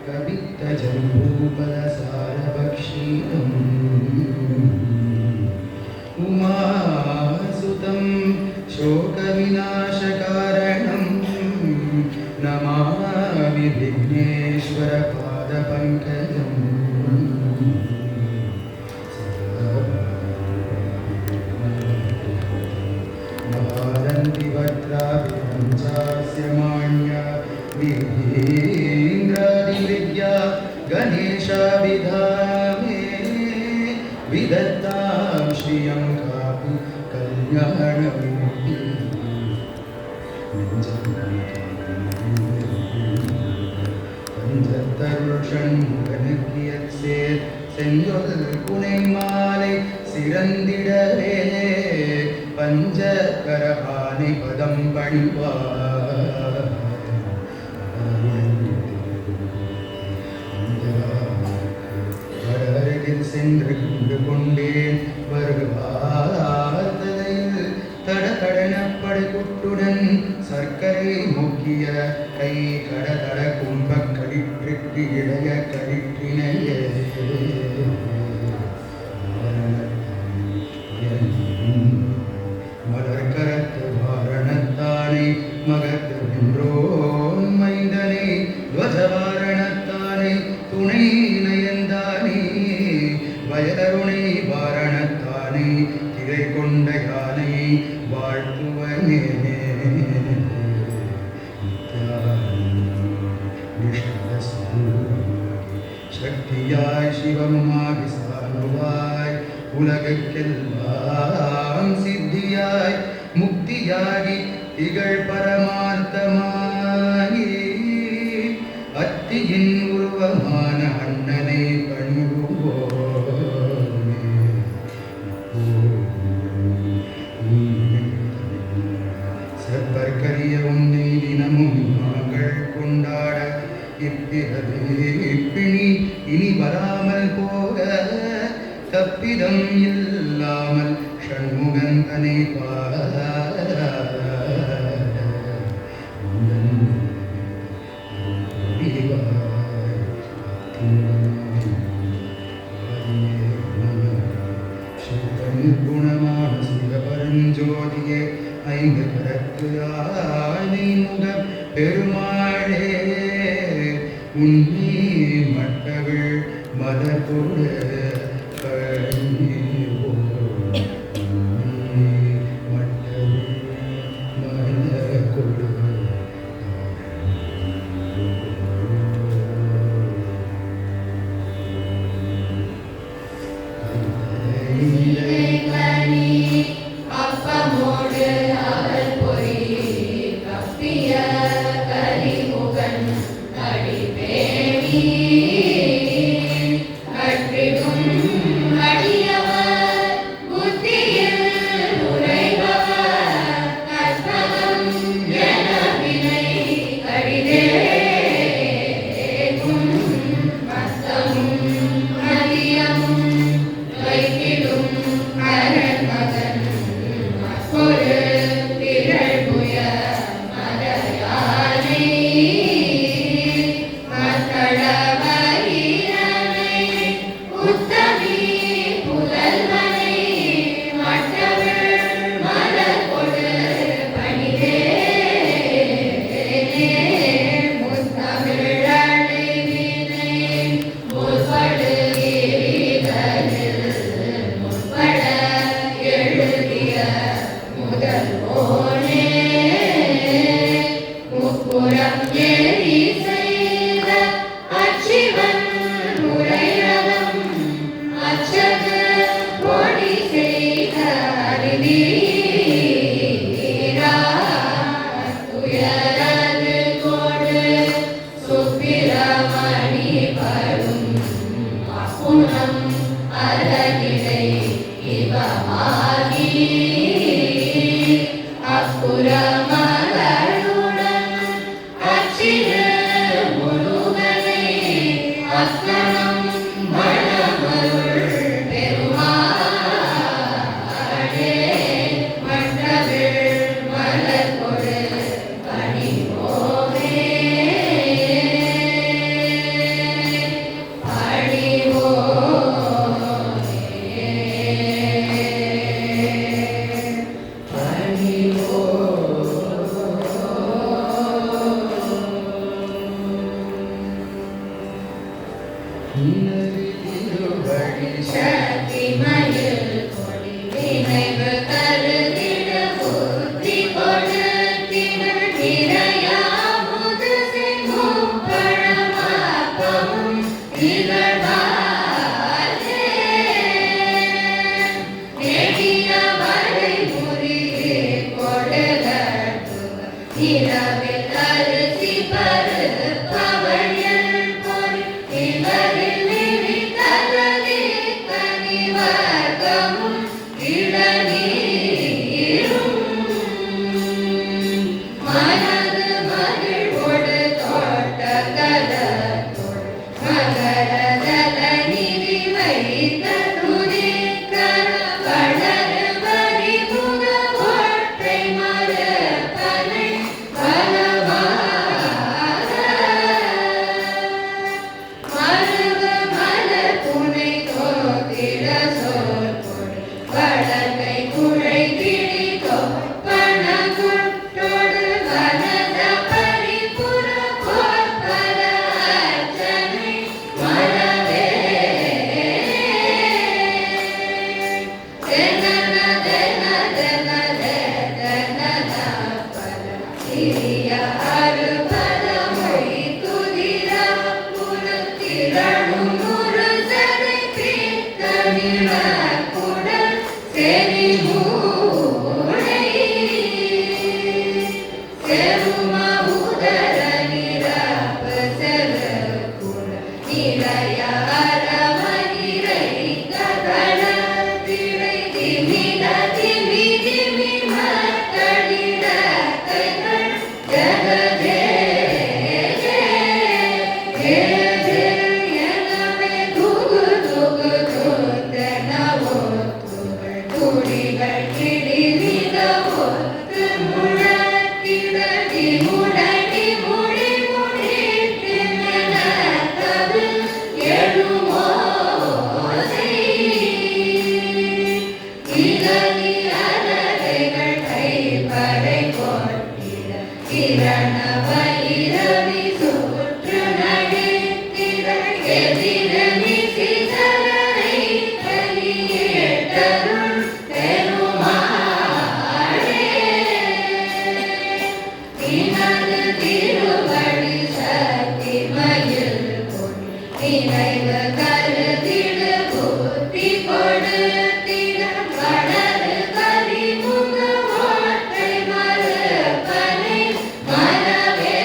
कवित्तजम्बूफलसारभक्षीरम् उमासुतं शोकविनाशकारणं नमामि विघ्नेश्वरपादपङ्कजम् भारन्ति भद्राभिरञ्चास्य माण्या विधीन्द्रादिविद्या गणेशाभिधामे विदत्तां श्रियं कापु कल्याणमूर्ति பஞ்சத்தருஷண்முகனுக்கியற்சே செஞ்சொல் புனை மாலை சிறந்திடவே பஞ்சகரபானை பதம் பணிவார் அருகில் சென்று கண்டு கொண்டேன் வருவார்த்ததையில் தடதடனப்படை குட்டுடன் சர்க்கரை முக்கிய கை கடதட கும்பக் கடிற்றிற்கு இடைய கடிற்றினையே மலர்கரத்து வாரணத்தானை மகத்து வென்றோன் மைந்தனை துவஜவாரணத்தானை துணை நயந்தானே வயதருணை வாரணத்தானை திரை கொண்ட யானை வாழ்த்துவனே சக்தியாய் சிவமுமாகி சார்வாய் உலகுக்கெல்லாம் சித்தியாய் முக்தியாகி திகழ் பரமார்த்தமாகி அத்தியின் உருவமான அண்ணனை பணிவுவோமே செப்பற்கரிய உன்னை தினமும் நாங்கள் கொண்டாட இப்பிணி இனி வராமல் போக தப்பிதம் இல்லாமல் ஷண்முகன் தனை குணமான சிவபரஞ்சோதியே ஐந்து கரத்து ஆனை முக பெருமாளே உன்னி மட்டவிழ் மதத்தோடு நினது திருவடி சக்தி மயில் கொடி நினைவு கருதிட புத்தி கொடுத்திட நிறையாமுது செங்கும் பழமாப்பமும் திகழ்வாரே நெடிய வரை முறியே கொடுகட்டுக இரவில் அரிசி பருப்பவழியல் பொறி இவரில் நிவி கதலி கனிவர்க்கமும் இளநீரும் மனது மகிழ்வோடு தோட்ட கலத்தோடு மகரதல நிதி வைத்த துணிக்கர வளரு வரிமுக ஒற்றை மரப்பனை பலவாக மருக மலர் புனை தோத்திட சோர் கொடு வளர்கை குழை கிளி தொப்பன குட்டோடு வனத பரிபுர கோற்பல அர்ச்சனை மரவே தெனன தென தென தெனன பல சிறிய அருபல மொழி துதிர புறத்திரணும் முரசனை பித்தனின குடல் செறி மூளை செரும உதர நிரப்ப செருக்குட நிறைய அரவனிரை கதள திரை திமித திமி திமி மத்தடிட கைகள் ஜகஜே ஜே ஜே எனவே துகு துகு துத்தன ஒத்துகள் துடிகள் கிடி மிக ஒத்து முழக்கிட முடடி முடி முடிட்டு மெனக்கது எழுமோசை இளநீ அலகைகள் கைப்படை கொட்டிட கிரண வைரவி சுற்று நடித்திட எதிரணி சிதறரை கலியேட்டருள் பெருமாளே நினது திருவடி சக்தி மயில் கொடி நினைவு கருதிட புத்தி கொடுத்திட வளரு கரிமுக ஒற்றை மரப்பனை மரவே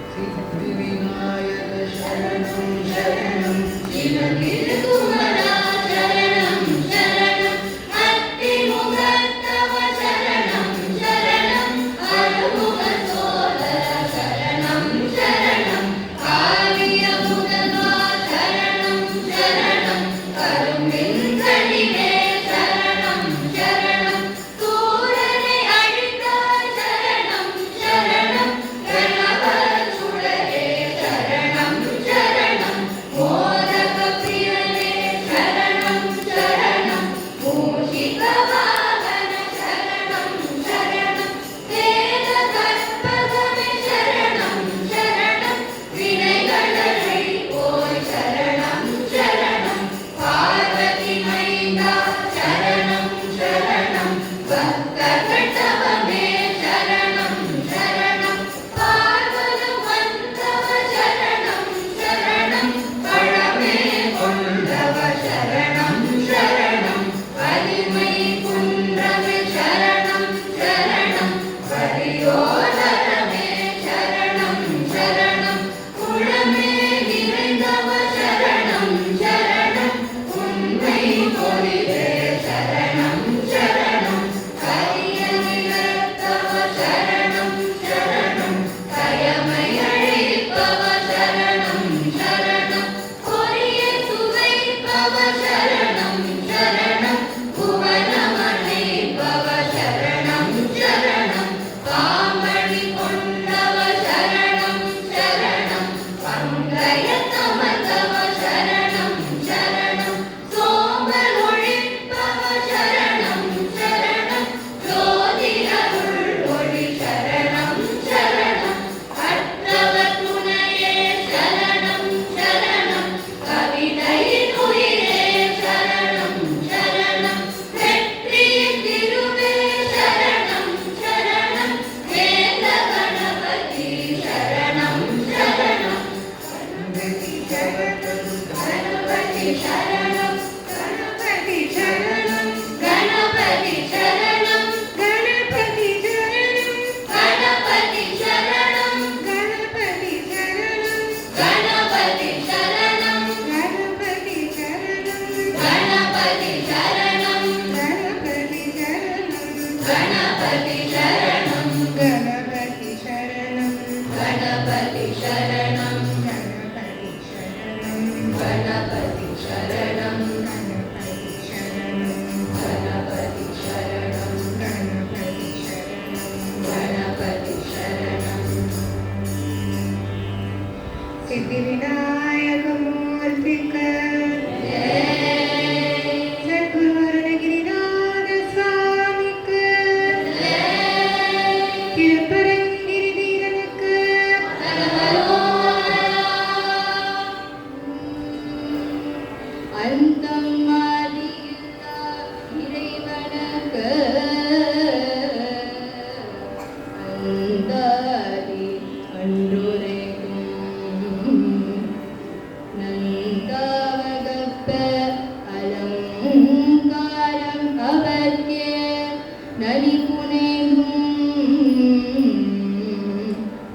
சித்தி விநாயக சரணம் சரணம் சிவ திருக்குமரா சரணம் சரணம் அத்திமுக சித்தி விநாயகமூர்த்திக்கு சத்குரு அருணகிரிநாத சுவாமிக்கு திருப்பரங்கிரி வீரனுக்கு அந்தம் ஆதியில்லா இறைவனுக்கு அந்தாதி அன்றுரைக்கும் நந்தாவகப்ப அலங்காரம் அவர்க்கே நலிபுனையும்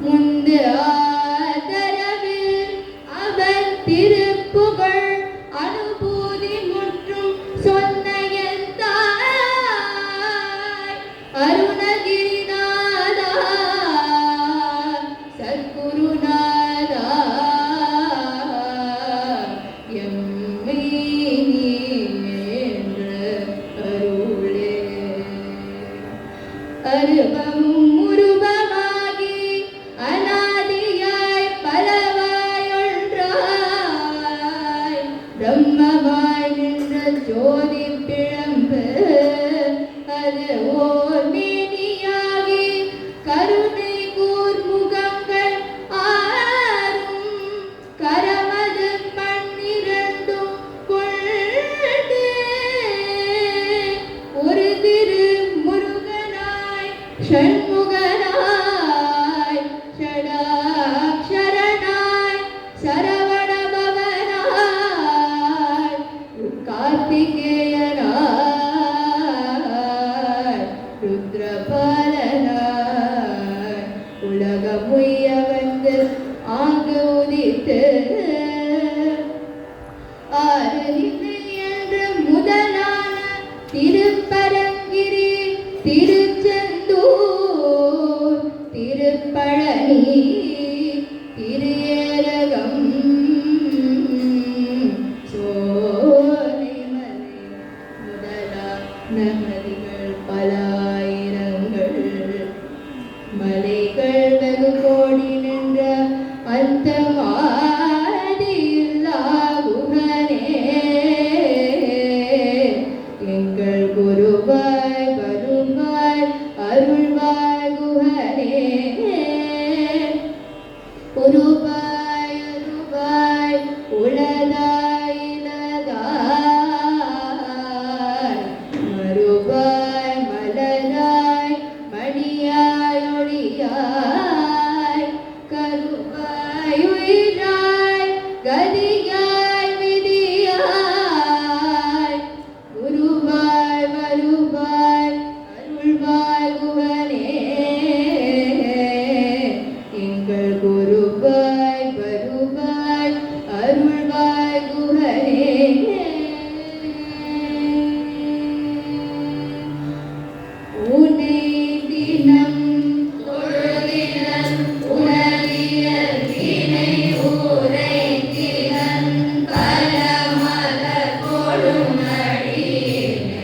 முந்து ஆதரவில் அவர் திருப்புகழ் அனுபூதி முற்றும் சொன்ன என் தாய் அருணகிரிநாதா சத்குருநாதா எம்மை நீ என்று அருளே அருபமும் உருவமாகி அநாதியாய் பலவாய் ஒன்றாய் பிரம்மமாய் நின்ற ஜோதி பிழம்பு அது ஓர் மேனியாகி கருணை கூர்முகங்கள் ஆறும் கரமது பன்னிரண்டும் கொண்டு ஒரு திரு முருகனாய் ஷண்முகனாய் ஷடாக்ஷரனாய் சரவணபவனாய் கார்த்திகேயனாய் ருத்ரபாலனாய் உலகம் உய்ய வந்து ஆங்கு உதித்து ஆரணிமை என்ற முதலான திருப்பரங்கிரி திருச்செந்தூர் திருப்பழனி திருஏரகம் சோலைமலை முதலான நதிகள் பலாயிரங்கள் மலைகள் வெகு கோடி நின்ற அந்த மாதில்லா குகனே எங்கள் குருவாய் வருவாய் அருள்வாய் குகனே குருவாய் அருவாய் உளதாய் இலதாய் மறுவாய் மலராய் மணியாய் ஒளியாய் கருவாய் உயிராய் கதியாய் விதியாய் குருவாய் வருவாய் அருள்வாய் குகனே எங்கள் குருவாய் வருவாய் அருள்வாய் குகனே உன்னை தினம் தொழுதினம் உணவிய வினை உரைத்தினம் பரமத கொடுமடியினை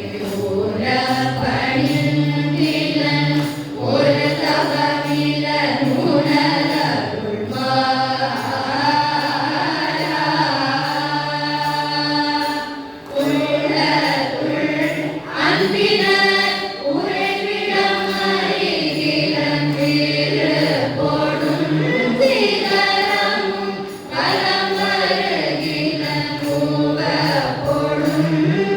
உறப்பணிந்தினம் ஒரு தவமிலன் உணரருள் மாறா உள்ளத்துள் அன்பினர் உறைவிடம் அறிகிலம் திருப்பொடும் சிகரமும் கலம் வருகிலம் கூவப்பொடும்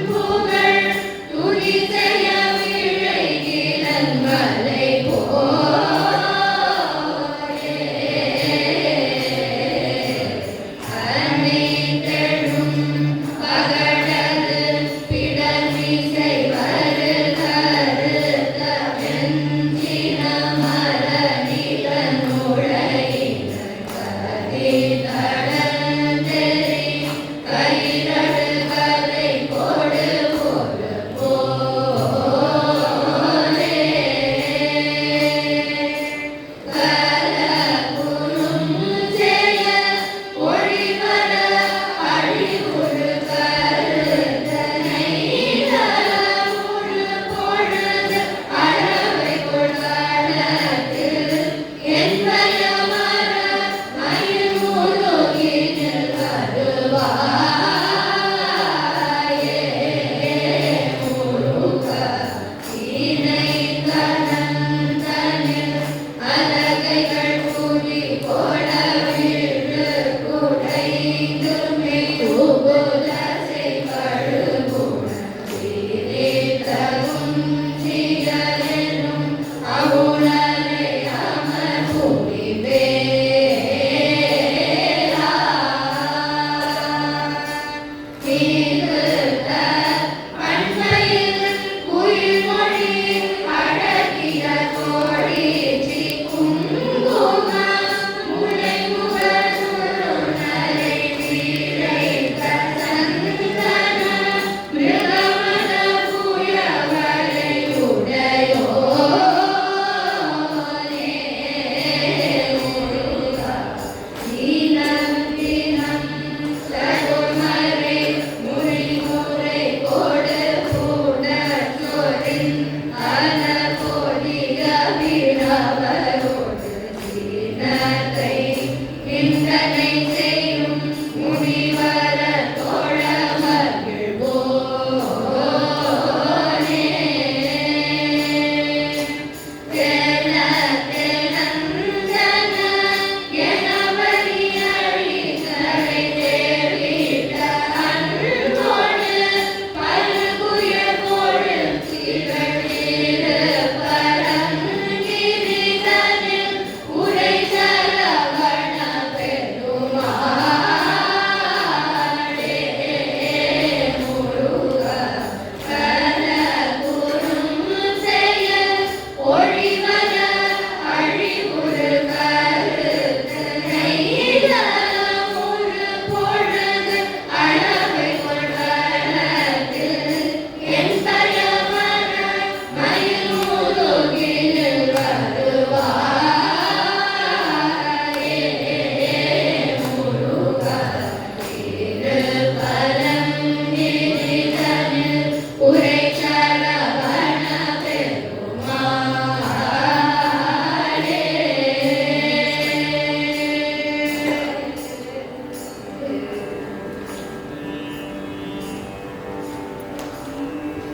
புகழ் துதி செய்ய விழைகிலம் மலை போலே அனைத்தெழும் பகடது பிடமிசை வருக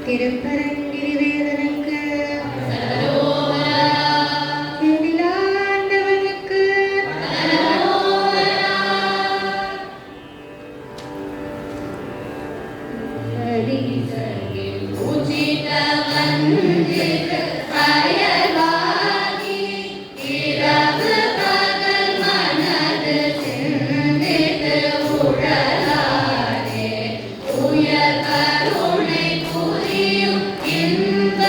திருப்பரங்கிரி வேதனைக்கு எழிலாண்டவனுக்கு உயர் கருணை புரியும் இந்த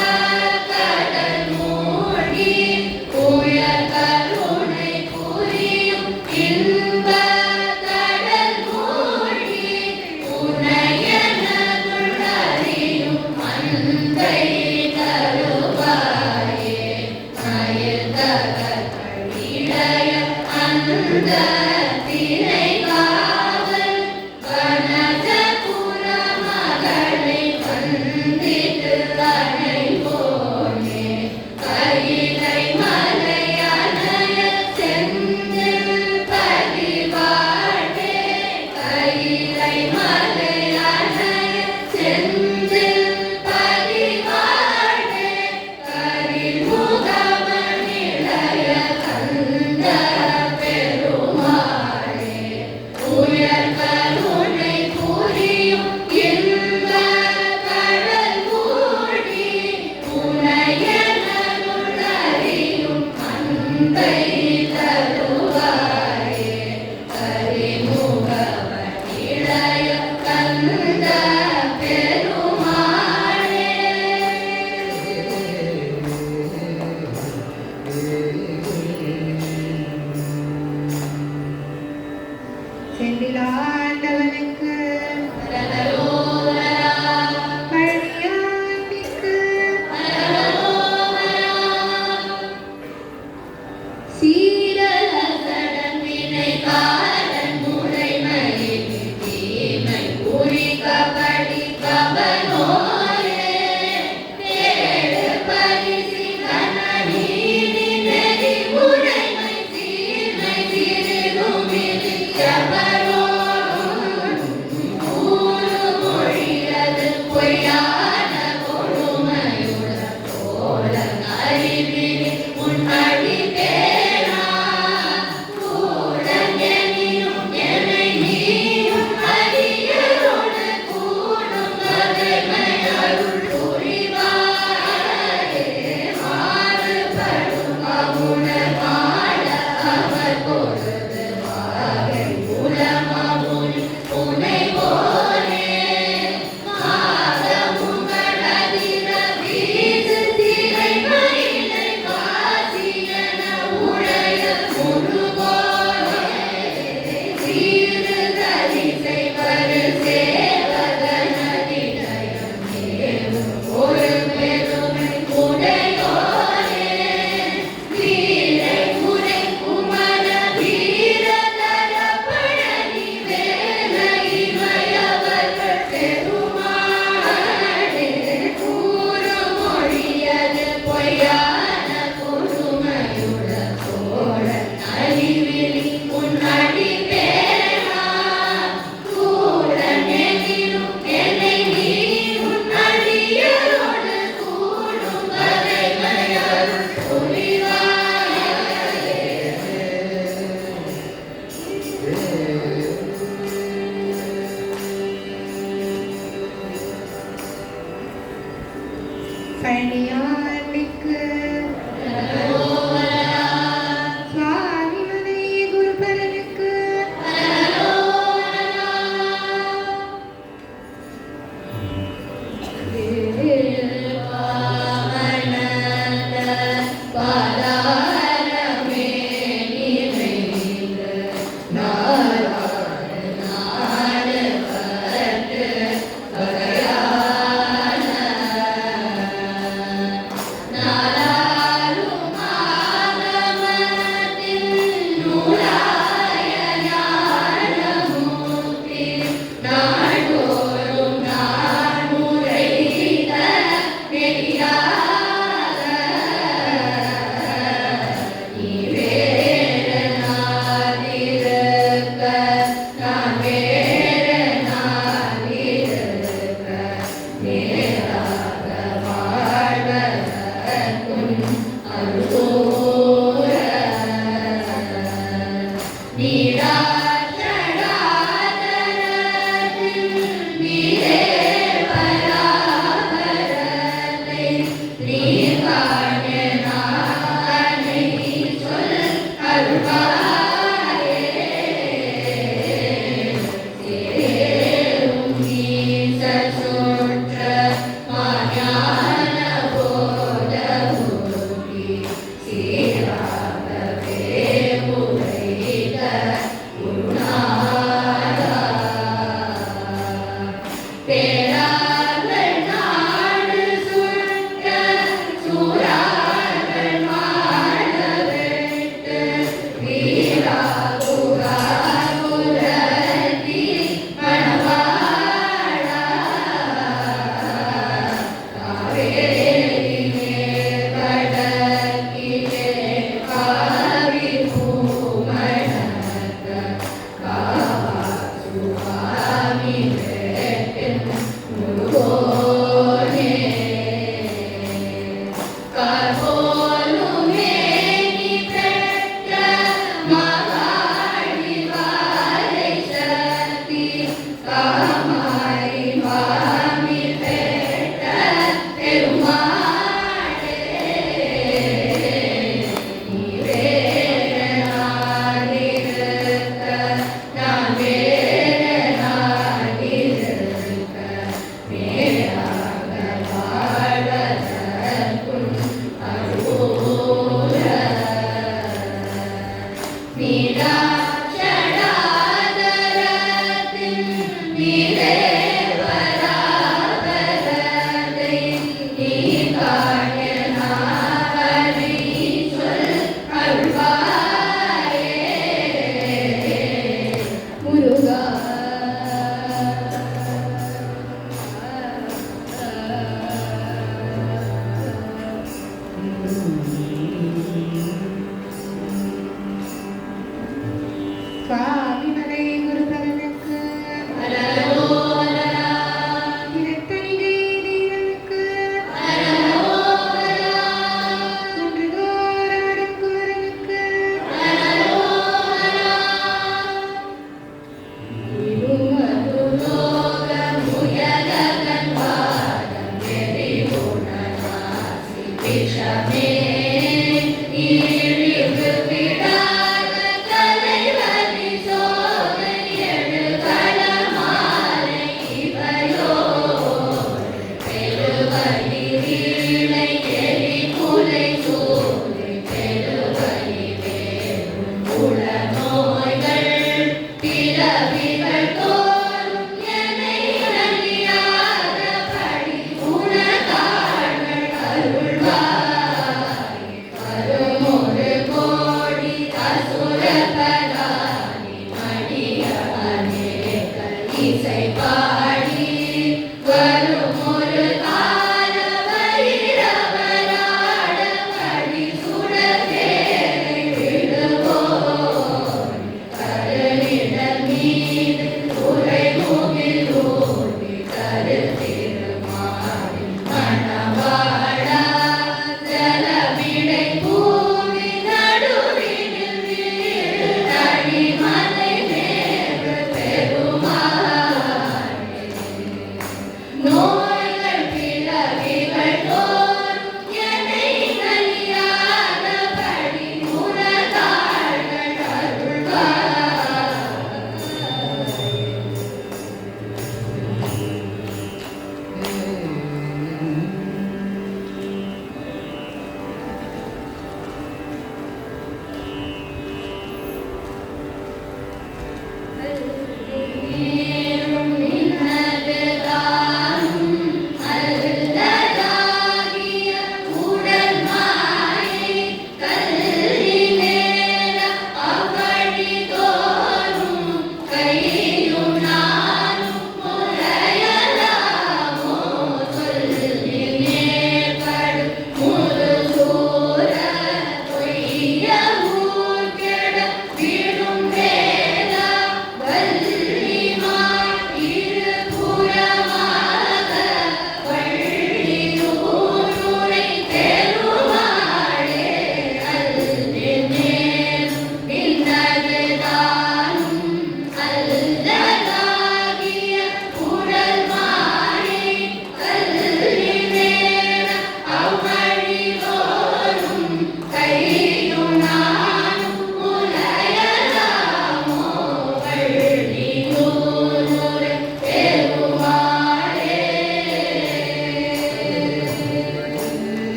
பழனியாண்டிக்கு சுவாமிமலை குருபரனுக்கு நாளாரும்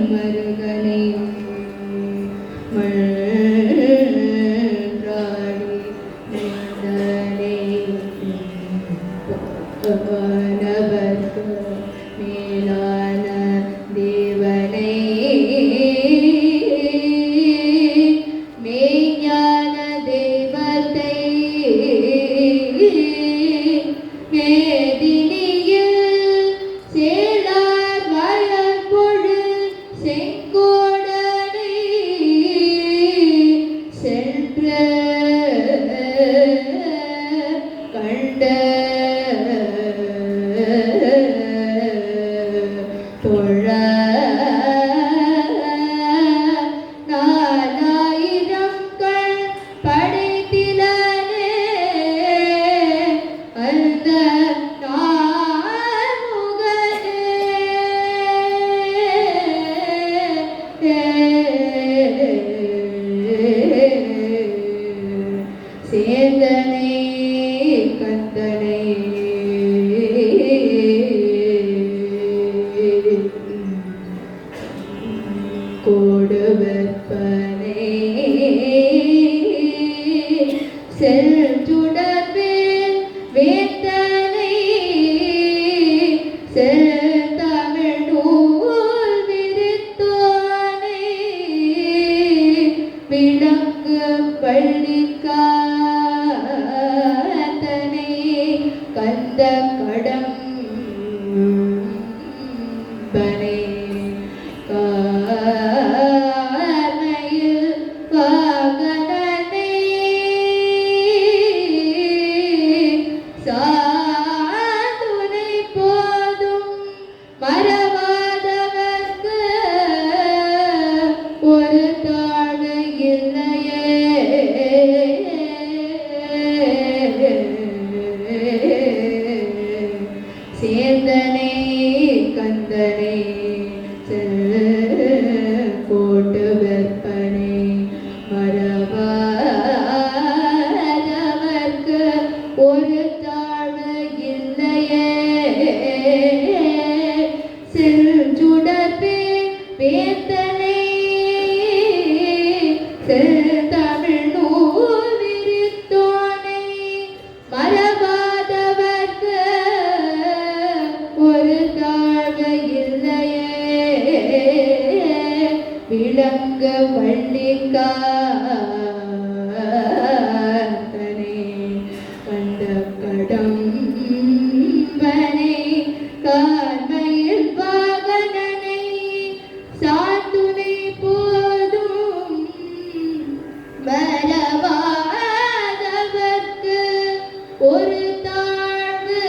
மருகனையும் மன்றாடி வானவர்க்கு மேலான தேவனை மெய்ஞான தெய்வத்தை மேதினியில் சேடார் வளர்பொழில் செங்கோடனை சென்ற கண்ட தொழ நாலாயிரம் கண் படைத்திலனே அந்த சேந்தனை கந்தனை கோடுவற்பனை செல்சுடர்வேல் வேத்தனை செல்தமிழ் நூல் விரித்தோனை விளங்கு பள்ளிக்காத்தனை கந்த கடம்பனை கார்மையில் வாகனனை சாதுனை போதும் மறவாதவர்க்கு ஒரு தாழ்வு இல்லையே சேந்தனை கந்தனை போட்டு வெப்பனை மறவாதவர்க்கு ஒரு தாழ்வு இல்லையே செல்சுடர்பே வேத்தனை செல்தமிழ் நூல் விரித்தோனை மறவாதவர்க்கு ஒரு தாழ்வு இல்லையே விளங்க வள்ளிக்காத்தனை கண்ட கடம்பனை கார்மையில் வாகனனை சாத்துனை போதும் மறவாதவர்க்கு ஒரு தாழ்வு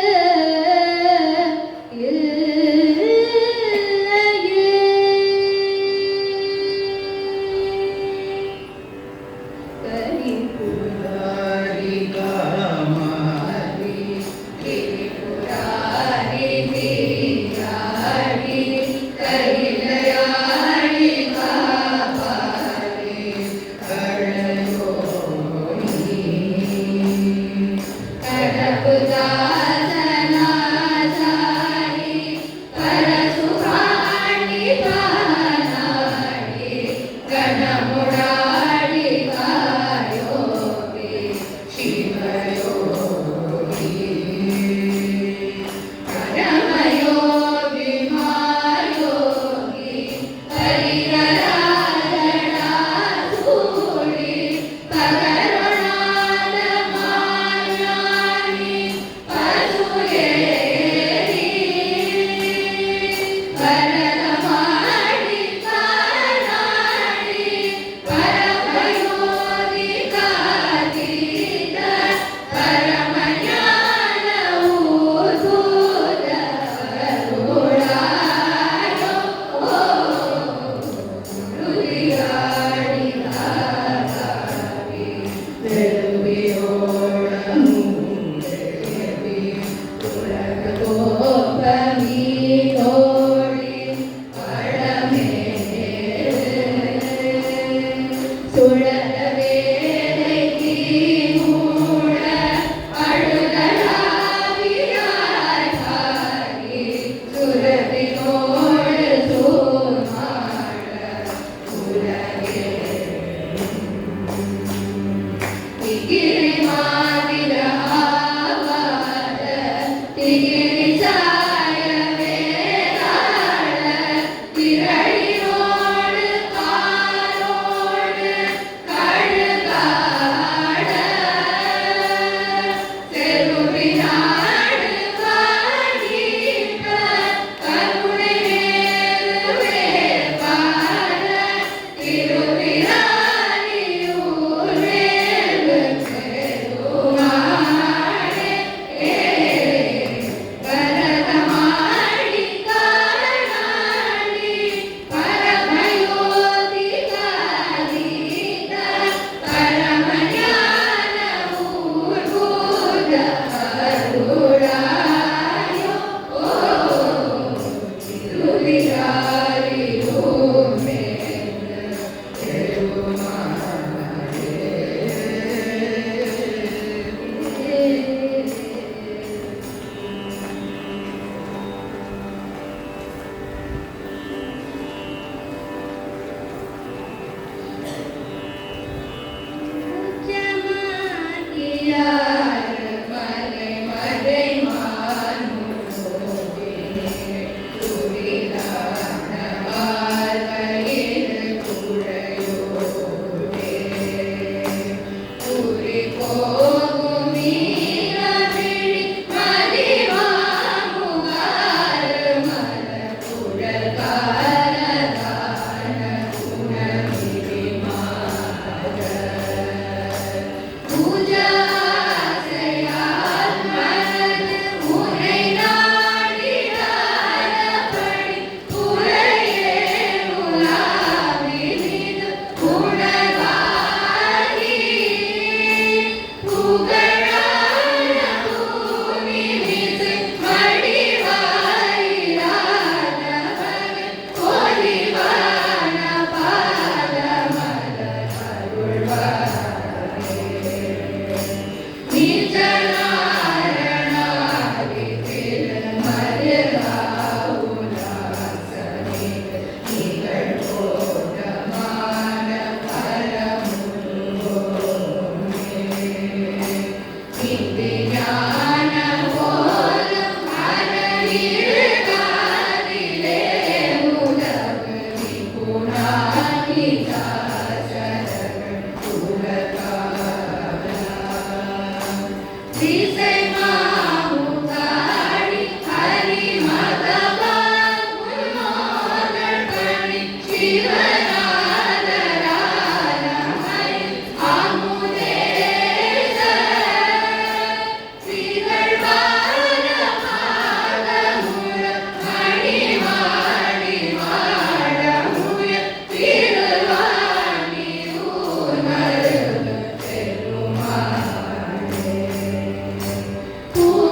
சுரபினோடு சூமா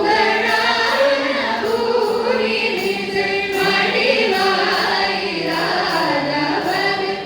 புகழான பூரி நிசை மடிவாயிராதவர்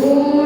Oh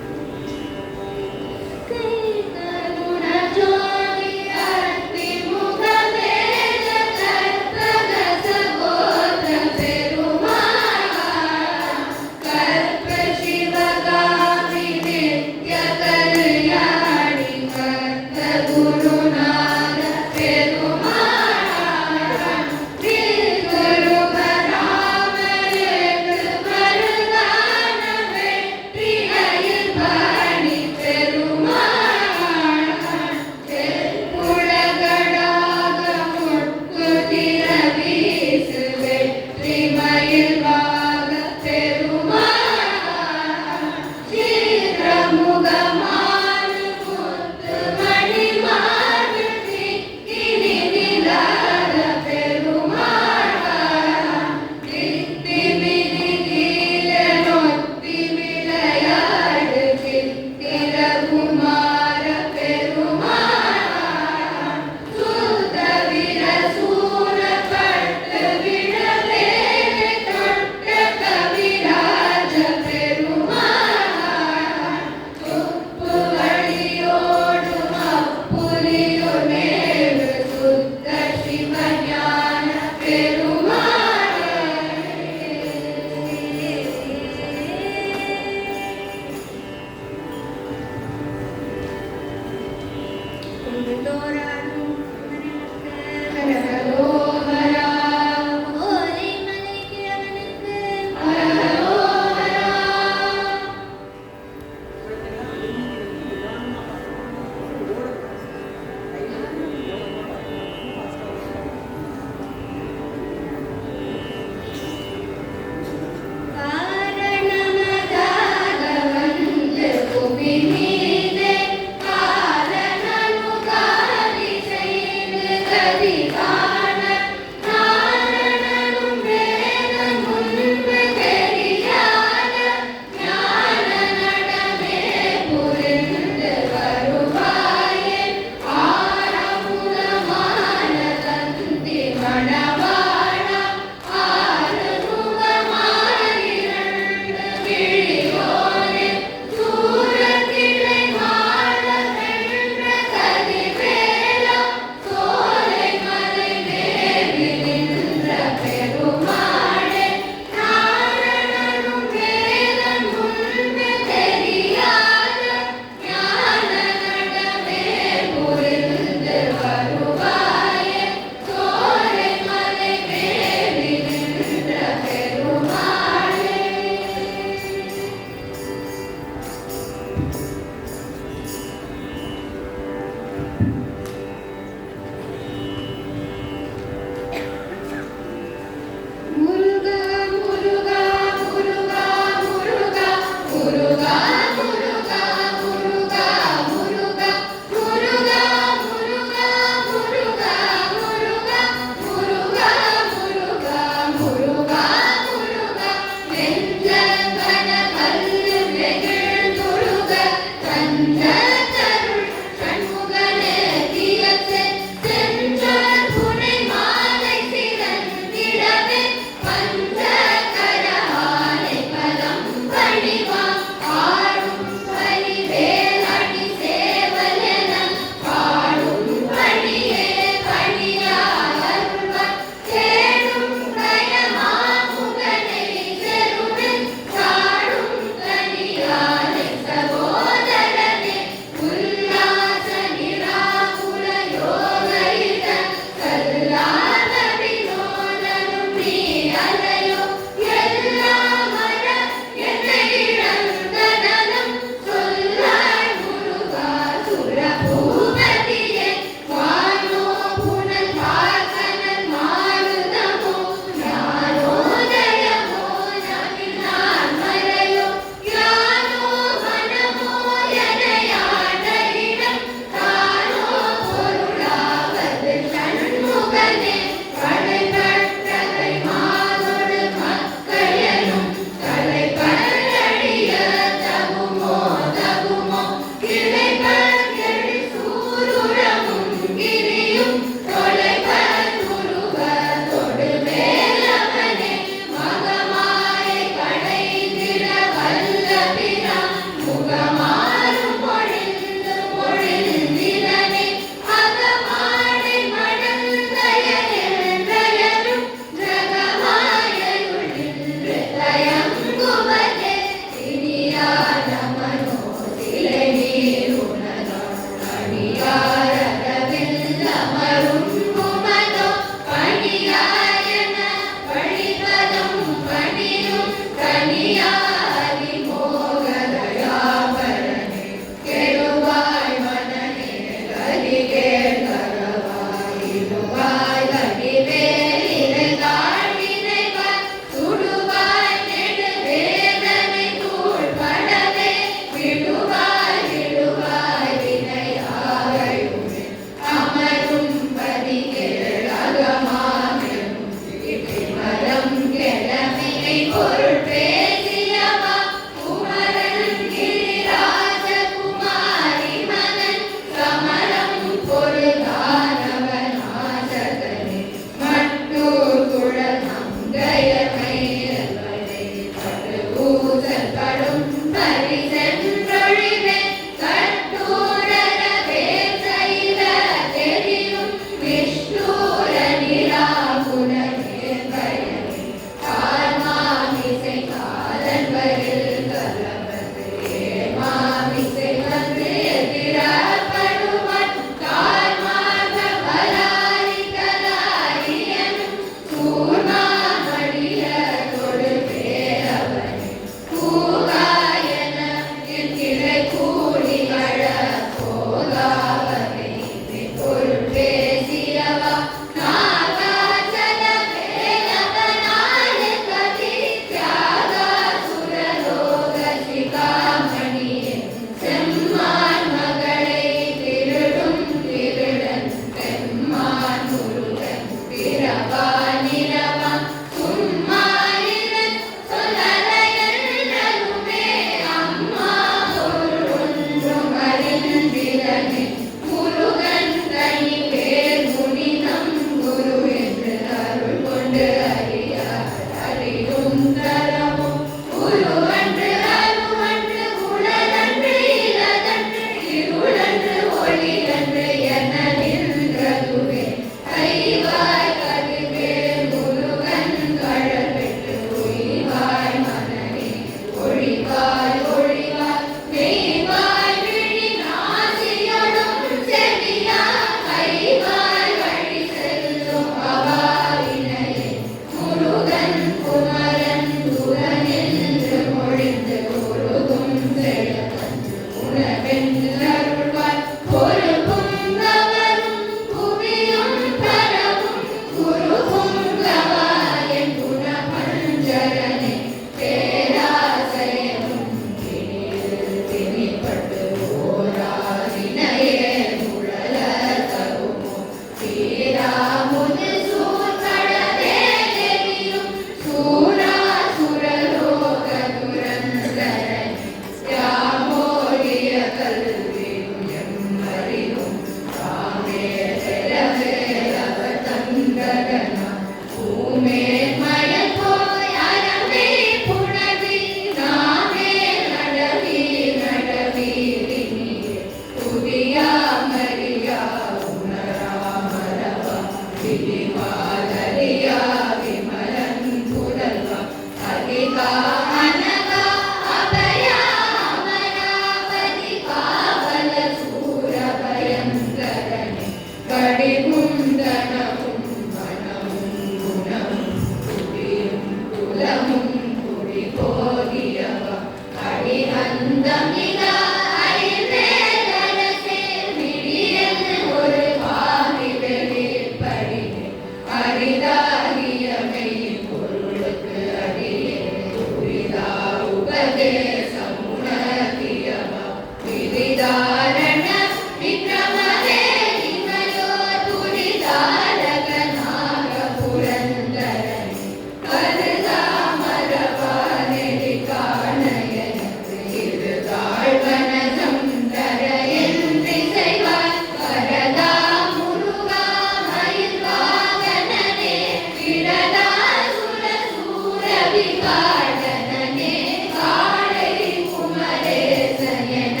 காடனனே காளை குமரேசன் என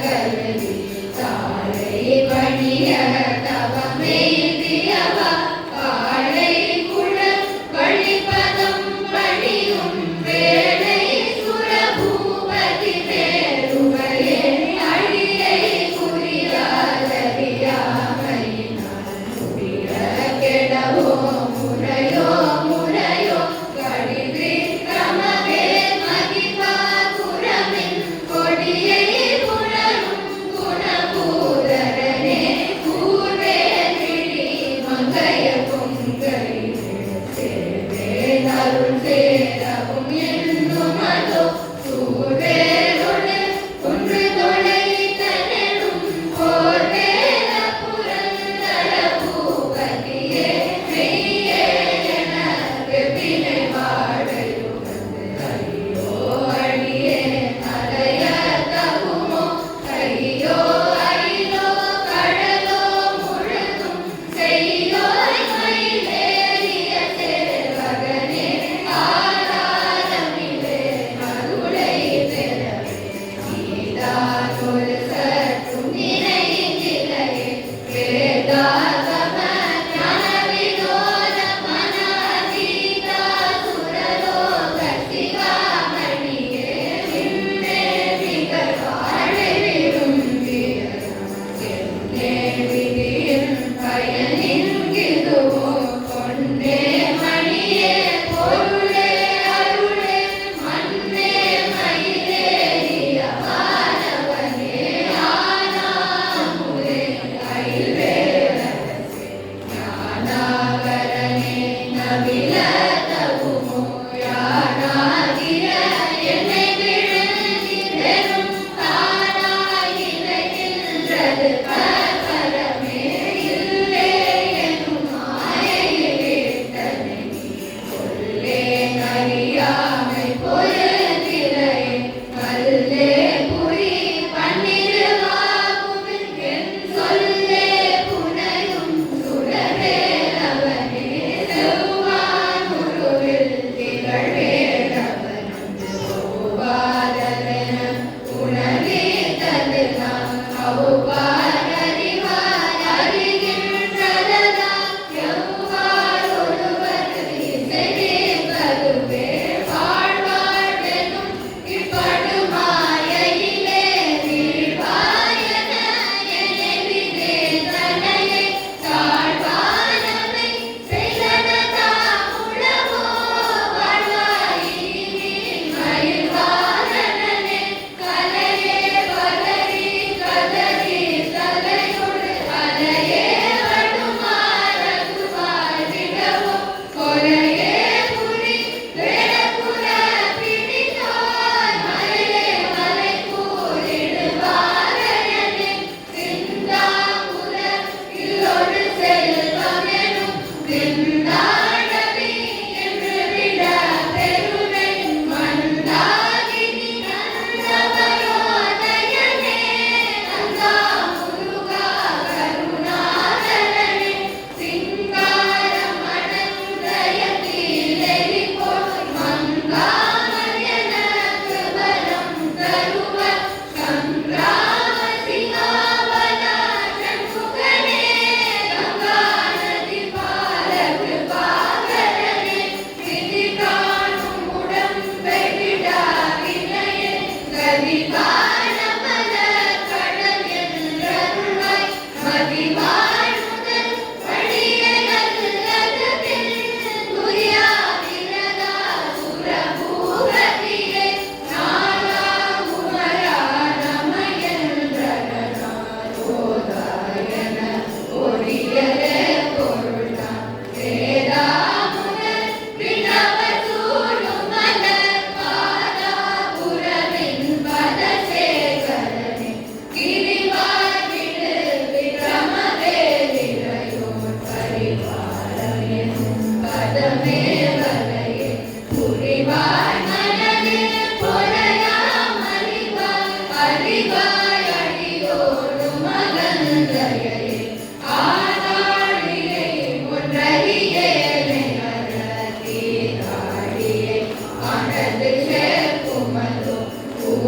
கருதி காளை பணிய தவமெய்தியவா காளை குழல் வழிபதம் பணியும் வேளை சுரபூபதி வேறுவையே அழியை குறியாதறியாமையினால் முடிய கெடவோ முறையோ முறையோ கடிதிக்கிரம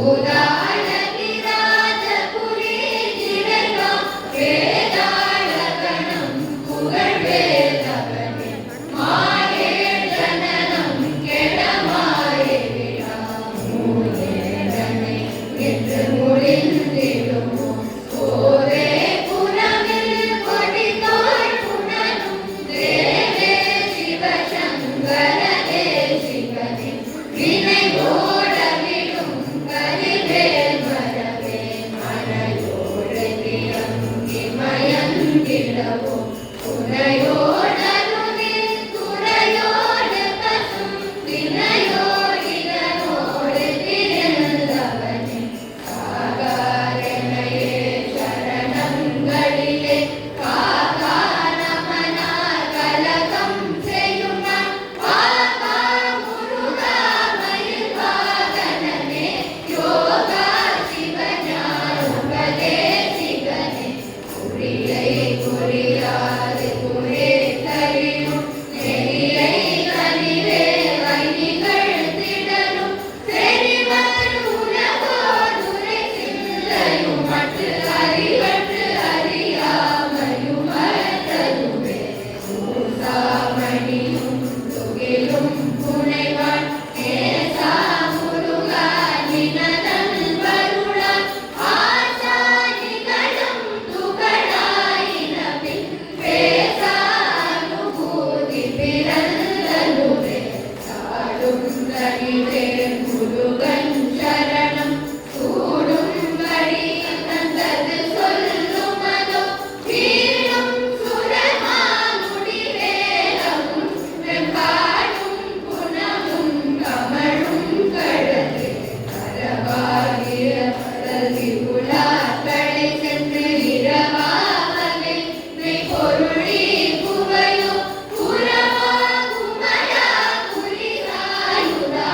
பூதாள கிராத புரி திரைவாம் வேதாள கணம் புகழ் வேதவனே மாயேழ் ஜனனம் கெடமாயே விழா மூயேழனை என்று முடிந்திடுமோ ஓரே புறமில் கொடிதோள் புனலும் தேவே சிவசங்கரனே சிவனே வினை ஓடவிடும் கலிவேல் மரவே மறையோடு திறங்கி மயங்கிடவோ துறையோடருளி துறையோடு பசும் தினையோடிதனோடு திரிந்தவனே சாகாரணையே சரணங்களிலே காகாரமனா கலகம் செய்யுமான் வாகா முருகா மயில் வாகனனே யோகா சிவஞானபதே சிவனே குறியை குறியாது குறித்தறியும் நெறியை கனிவே வைனிகள் திடலும் செறிவர் உலகோடுரை சிந்தையும் மற்ற அறிவற்று அறியாமையும் மற்றதுவே மூசாமணியும் துகிலும் புனைவான் நேசா முருகா நினதன் வருளான் ஆசா நிகழும் துகளாயினபின் பேசா அனுபூதி பிறந்தலுவே சாடும் தனிவே முருகன் சரணம் சூடும் வழி தந்தது சொல்லுமதோ வீடும் சுரமா முடிவேலவும் வெம்பாடும் குணமும் கமழும் கடலே கரவாகிய பரதி உலாக்களை சென்று இரவாவகை மெய்பொருளி புவையோ புறவா குமரா புரிதாயுதா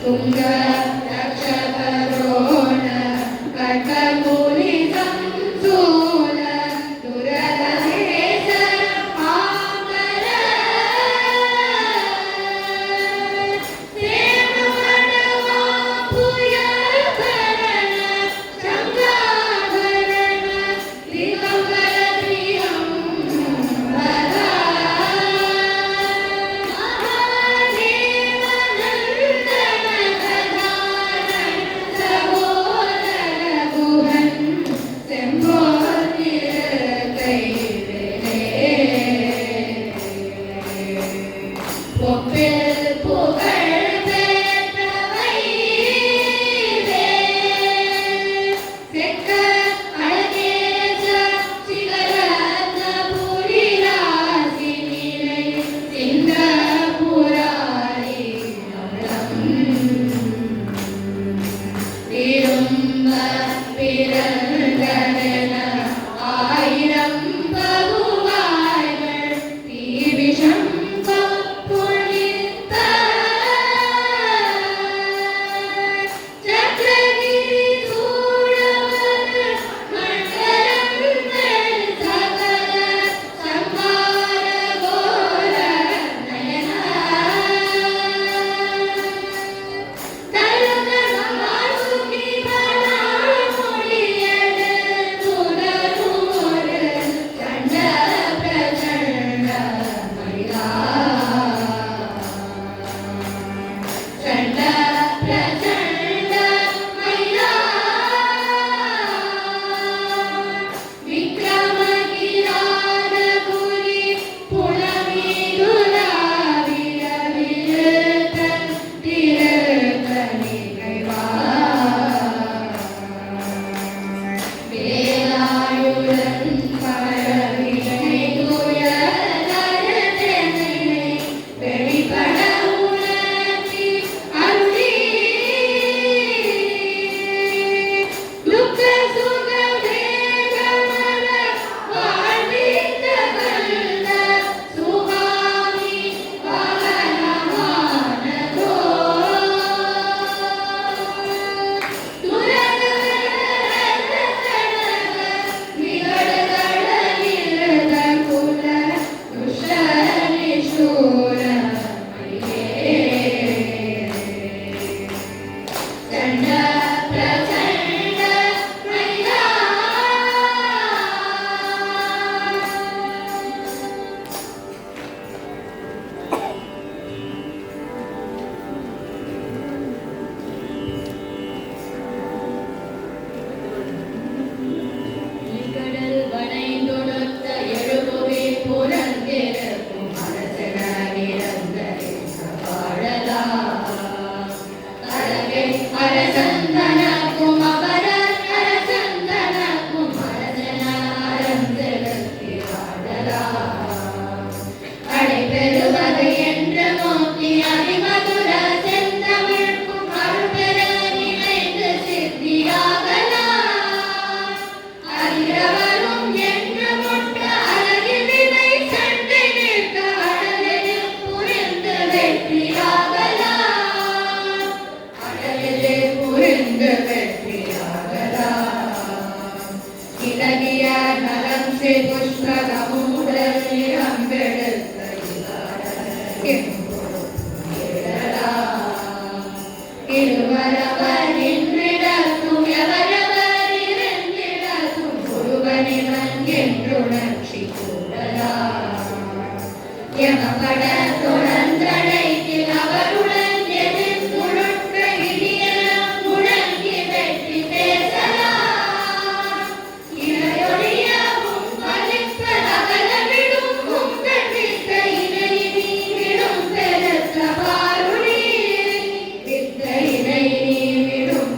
तुंग रक्षकरोण कटकुलि संसूल दुरदहेश आकर सेनुवडवा पुयभरण शंगाभरण दिगंबर त्रियंबरा விடும்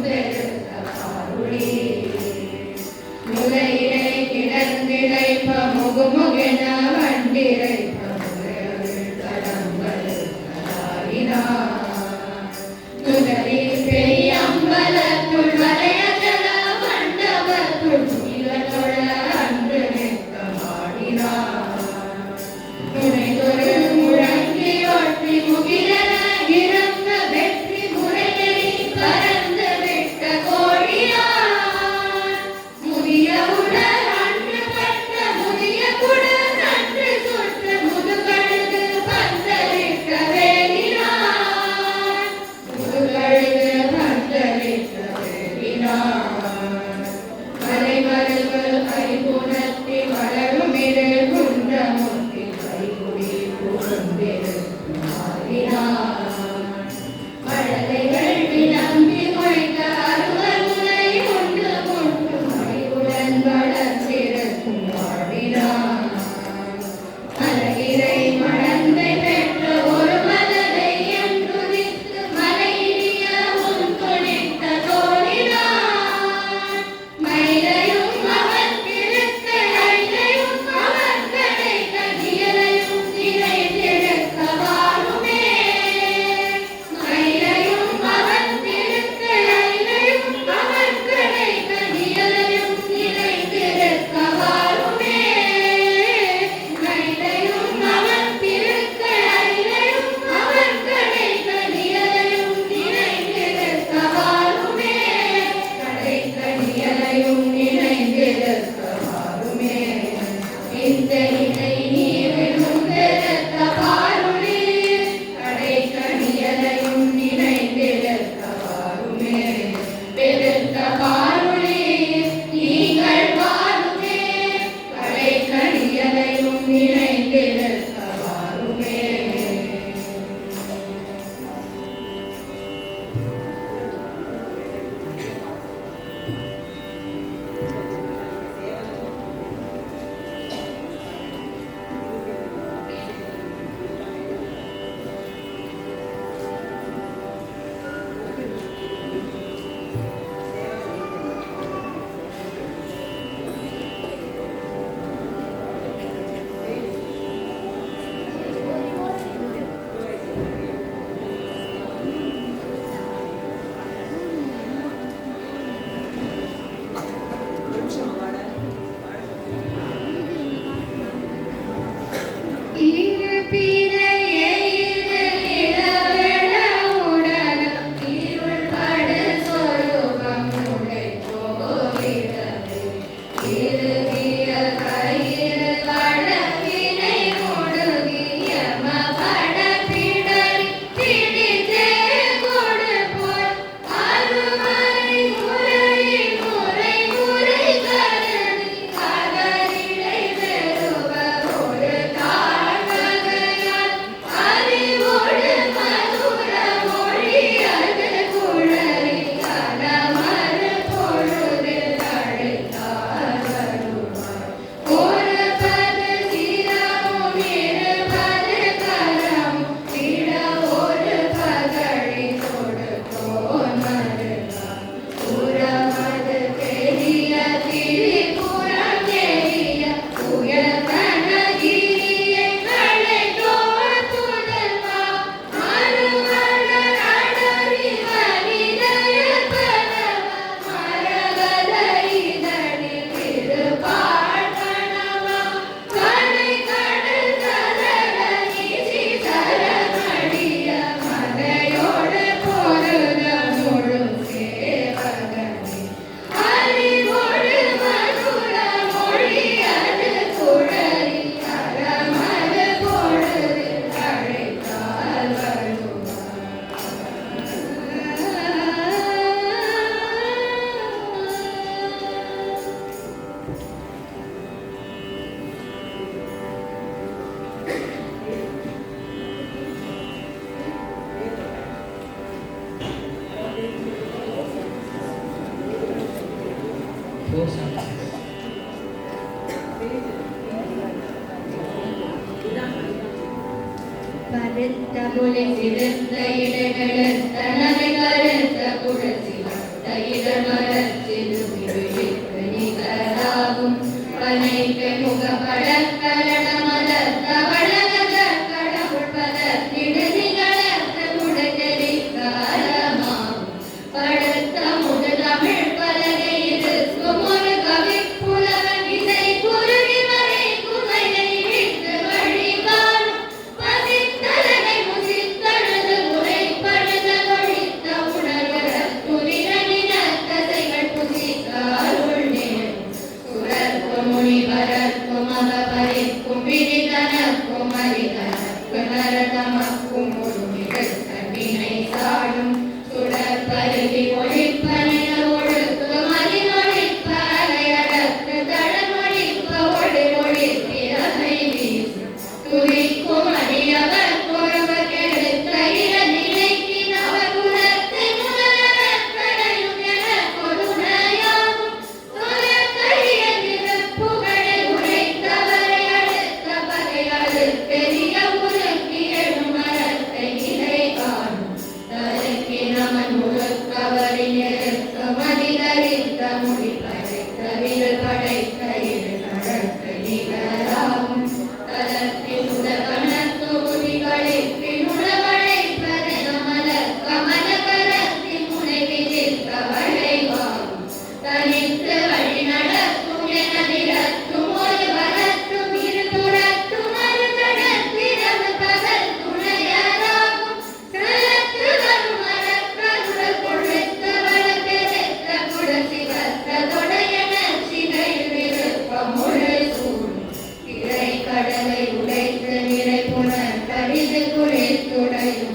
பருத்த முலை சிறுத்த இடமெடுத்த நரை கருத்த குழசி வட்ட இடமரச் சிறுமிழிக்கு நிகராகும் பனைக்கு முகப்படக்கலட மலர்த்த வளகத கடவுள் பதத்திடு நிகழத்த முடத்தெரிக்க அறமாகும் படுத்த முது தமிழ் பலகை இருக்கும் ஒரு கவிப்புலவன் இசை குருவி வரை குமையை விட்டு வழிகாணும் பசித்தலகை முசித்தழுது உரைப்படுத ஒழித்த உணர்வரத் துரிரனினத் தசைகள் புசிக்க அருள் நேரும் சுரர்க்கும் முனிவரர்க்கும் அகபரிக்கும் பிரிதனக்கும் அரிதனக்கு நரதமக்கும் முழுமிகள் தன்னினை சாடும் சுடர் பருகி ஒழிப்பனைய ஒழுக்கு மதினொழிப்ப அலையடக்கு தடமொழிப்ப ஒளி ஒழிப்பிறகை வீசும் துதிக்கும் அடியவர் கொழுவர் கெடுத்த இளநிலைக்கு நவகுலத்தை முதலவர் கடையும் எனக் கொடுமையாகும் சொலக்கரிய நிறப்புகழை உரைத்தவரை அடுத்த பகை அடுத்தெரிய உருக்கி எழும் மரத்தை இலை காணும் தருக்கி நமன் முழுக்கவரின் எழுத்த மனிதரித்த முடி படைத்த விரல் படைத்த இரு நடக்க நிகராகும் தலத்தில் உலகணத்து உதிகளிப்பின் உணவழைப்பதென மலர்க்க மலகரத்தின் முனை விதிர்க்க வளைவாகும் தனித்து வழி நடக்கும் என நிறத்தும் ஒரு வரத்தும் இருபுறத்தும் மறுதடத்திரவு பகல் துணையராகும் சலத்து வரும் மரக்கருள் கொழுத்த வளபெருத்த குடசிவத்த தொடையன சிகையில் விருப்பம் முழு சூடும் திரை கடலை உடைத்து நிறை புனர் கடிது குளித்துடையும்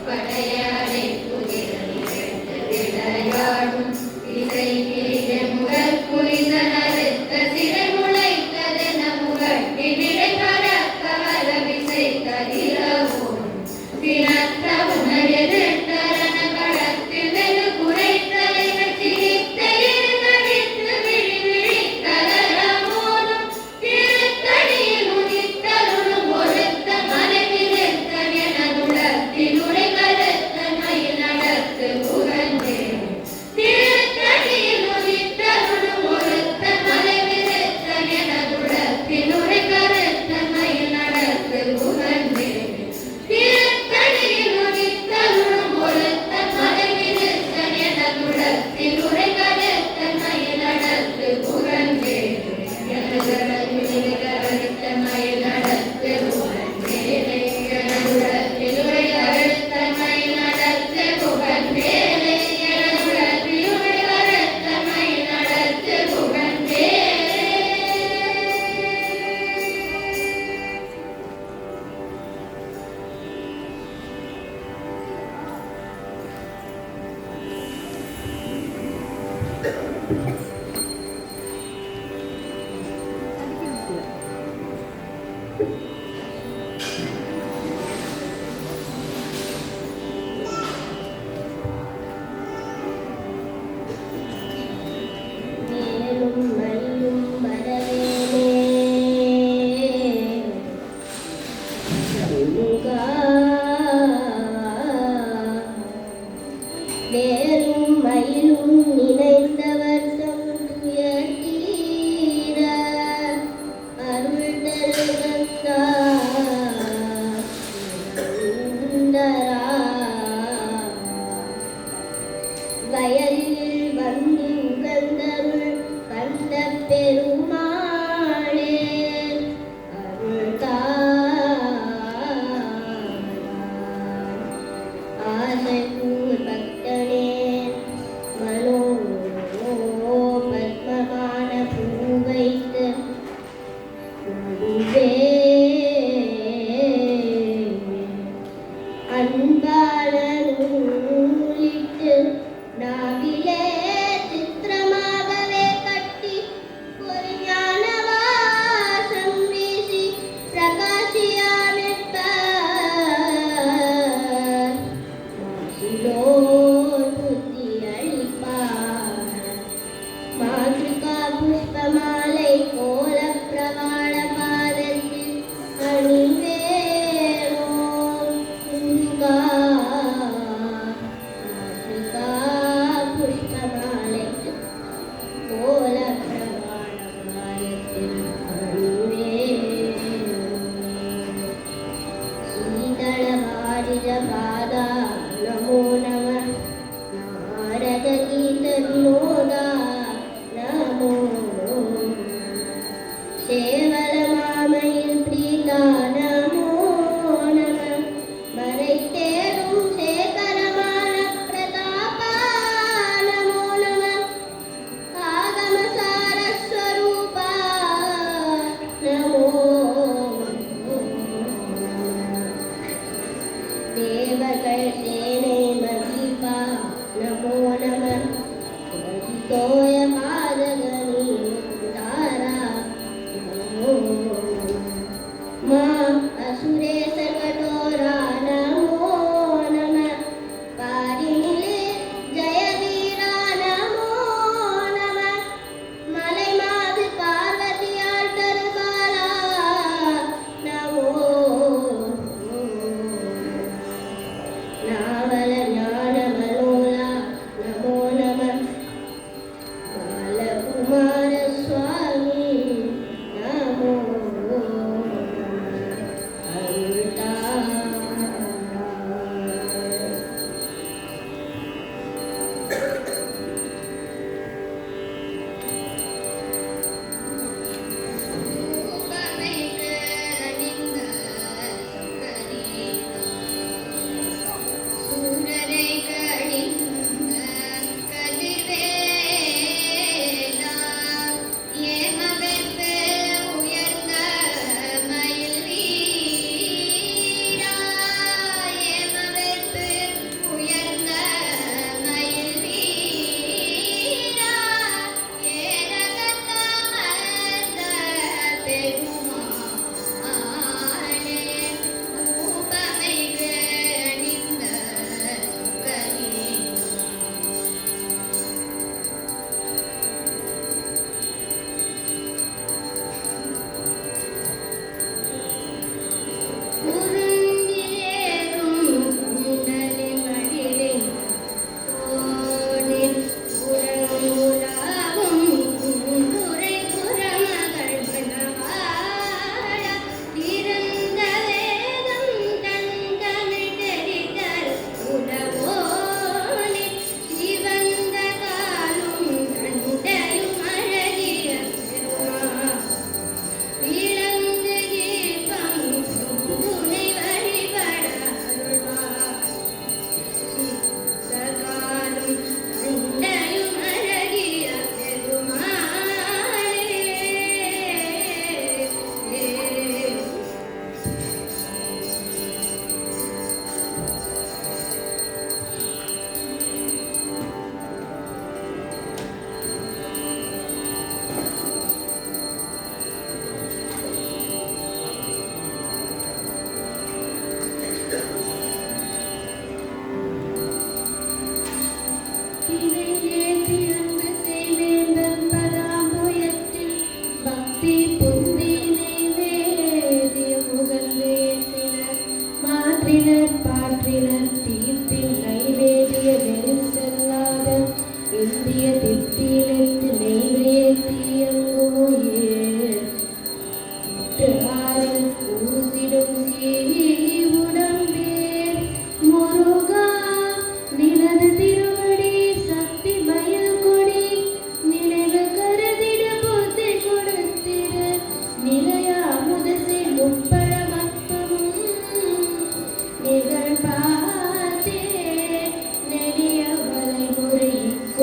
படைய அடைத்து விளையாடும் இசை கிரிய முகல் புரித நறுத்த சிறை முளைத்ததென முகட்டி நிறை பறக்க வர விசைத்த இரவோடும் சினத்த உணர் எதிர்த்தரன கடத்த வேலும் மயிலும் நினைந்தவர் தம் துயர் தீர அருள் தருகந்தார் வயலில் வந்து உகந்தருள் கந்த பெருமாளே அருள் ஆசைக்கூர் பக்தனே மனோ பத்மமான பூ வைத்து அன்பான நூலிட்டு நாவிலே சித்திரமாகவே கட்டி ஒரு ஞானவாசம் வீசி பிரகாசியானிப்பார் புத்தி அளிப்பார் மாதுகா புஷ்பமாலை கோல பிரவாள பாதத்தில் அணிவேரோ துங்கா மாதுகா புஷ்பமாலை கோல பிரவாள பாதத்தில் அணிவேரோ சீதள வாரிஜ பாதா நமோ நம நாரத கீத வினோதா நமோ சேவல மாமையில் பிரீதா நமோ நம மறை தேரும் சேகரமான பிரதாபா நமோ நம ஆகம சாரஸ்வரூபா நமோ தேவர்கள் சேனை மகிபா நமோ நம தோய பாதகனி தாரா நமோ மா அசுரேச கடோரா நமோ நம பாரினிலே ஜய வீரா நமோ நம மலை மாது பார்வதியால் தருபாலா நமோ நாவல ஞான மனோலா நமோ நம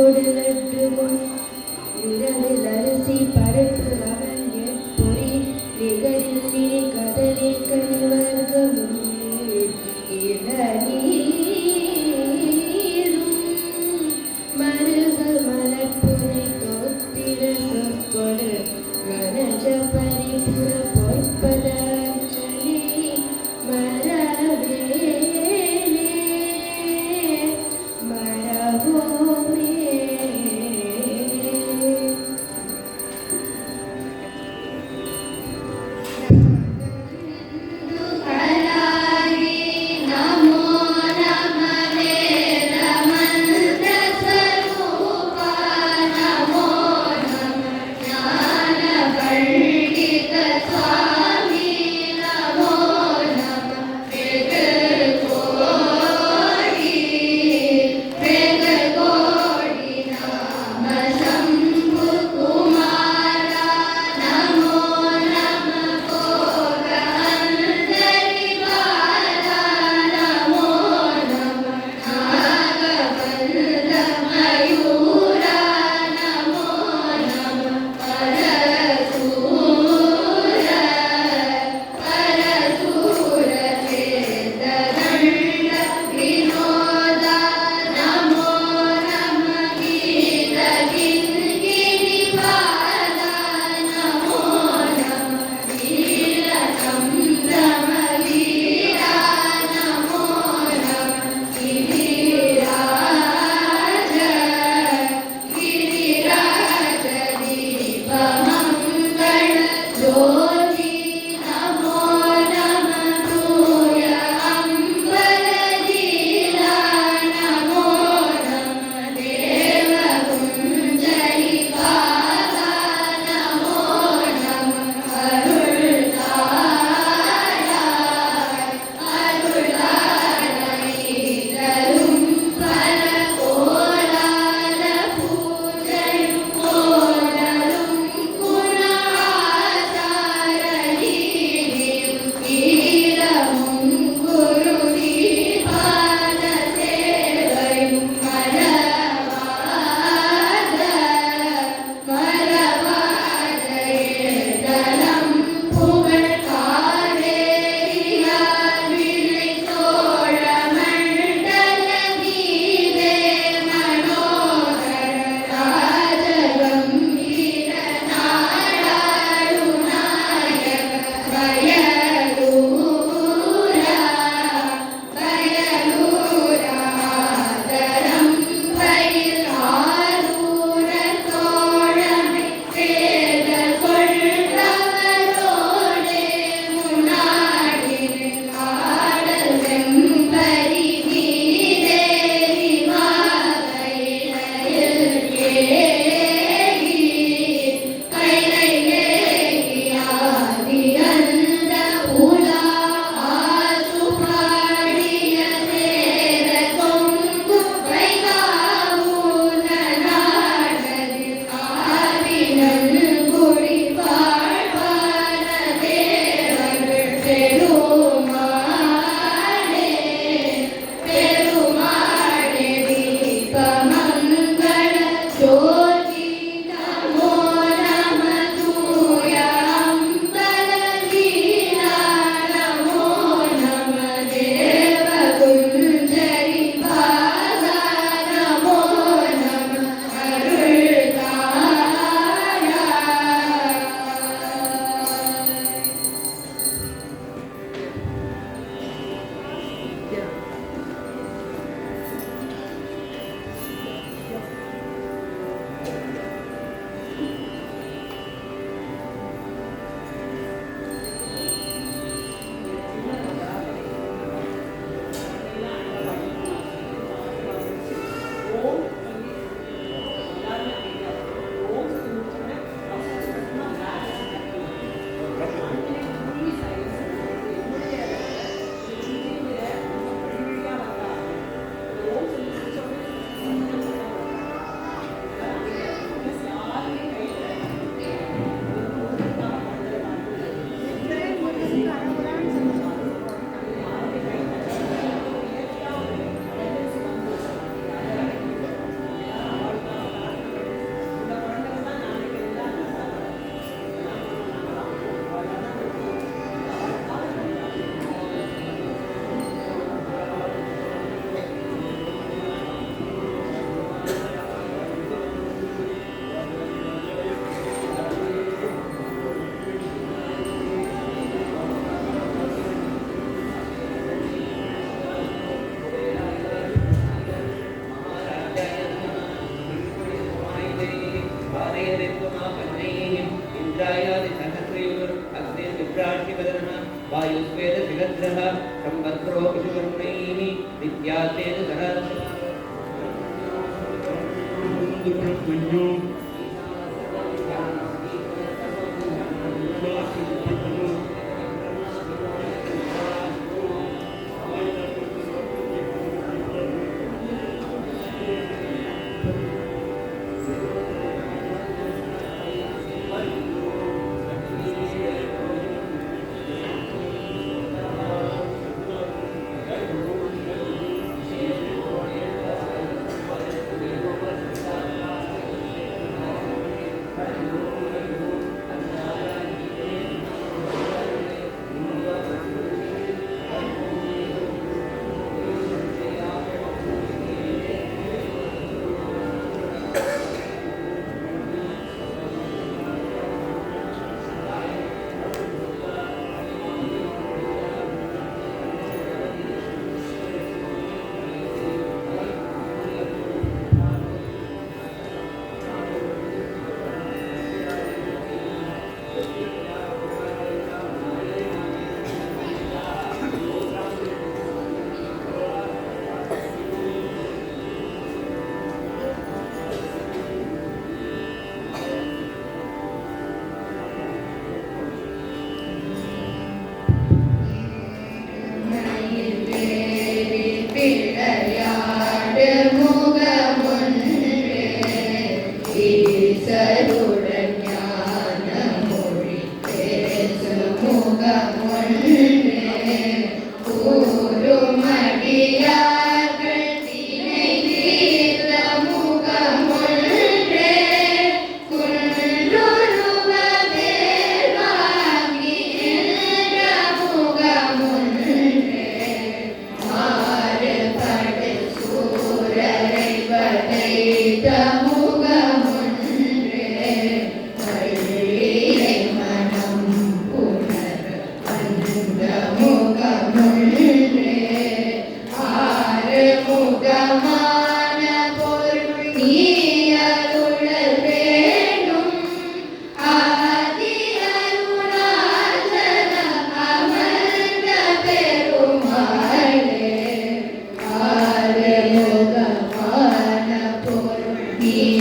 கொடு லட்டுவும் இரவில் அரிசி பருப்பு அவன் எப்பொறி நிகரில் நீ கதலி கனிவர்க்கமும் இளநீரும் மருக மலர்புனை தோத்திர சொற்கொடு மனஜ பரிபுர பொற்பதாஞ்சலி மரவேலே மரவோமே वायुवेदनः वायुस्वेदशिखद्रः संवत्सरो विषुवर्णैः विद्यातेजसः He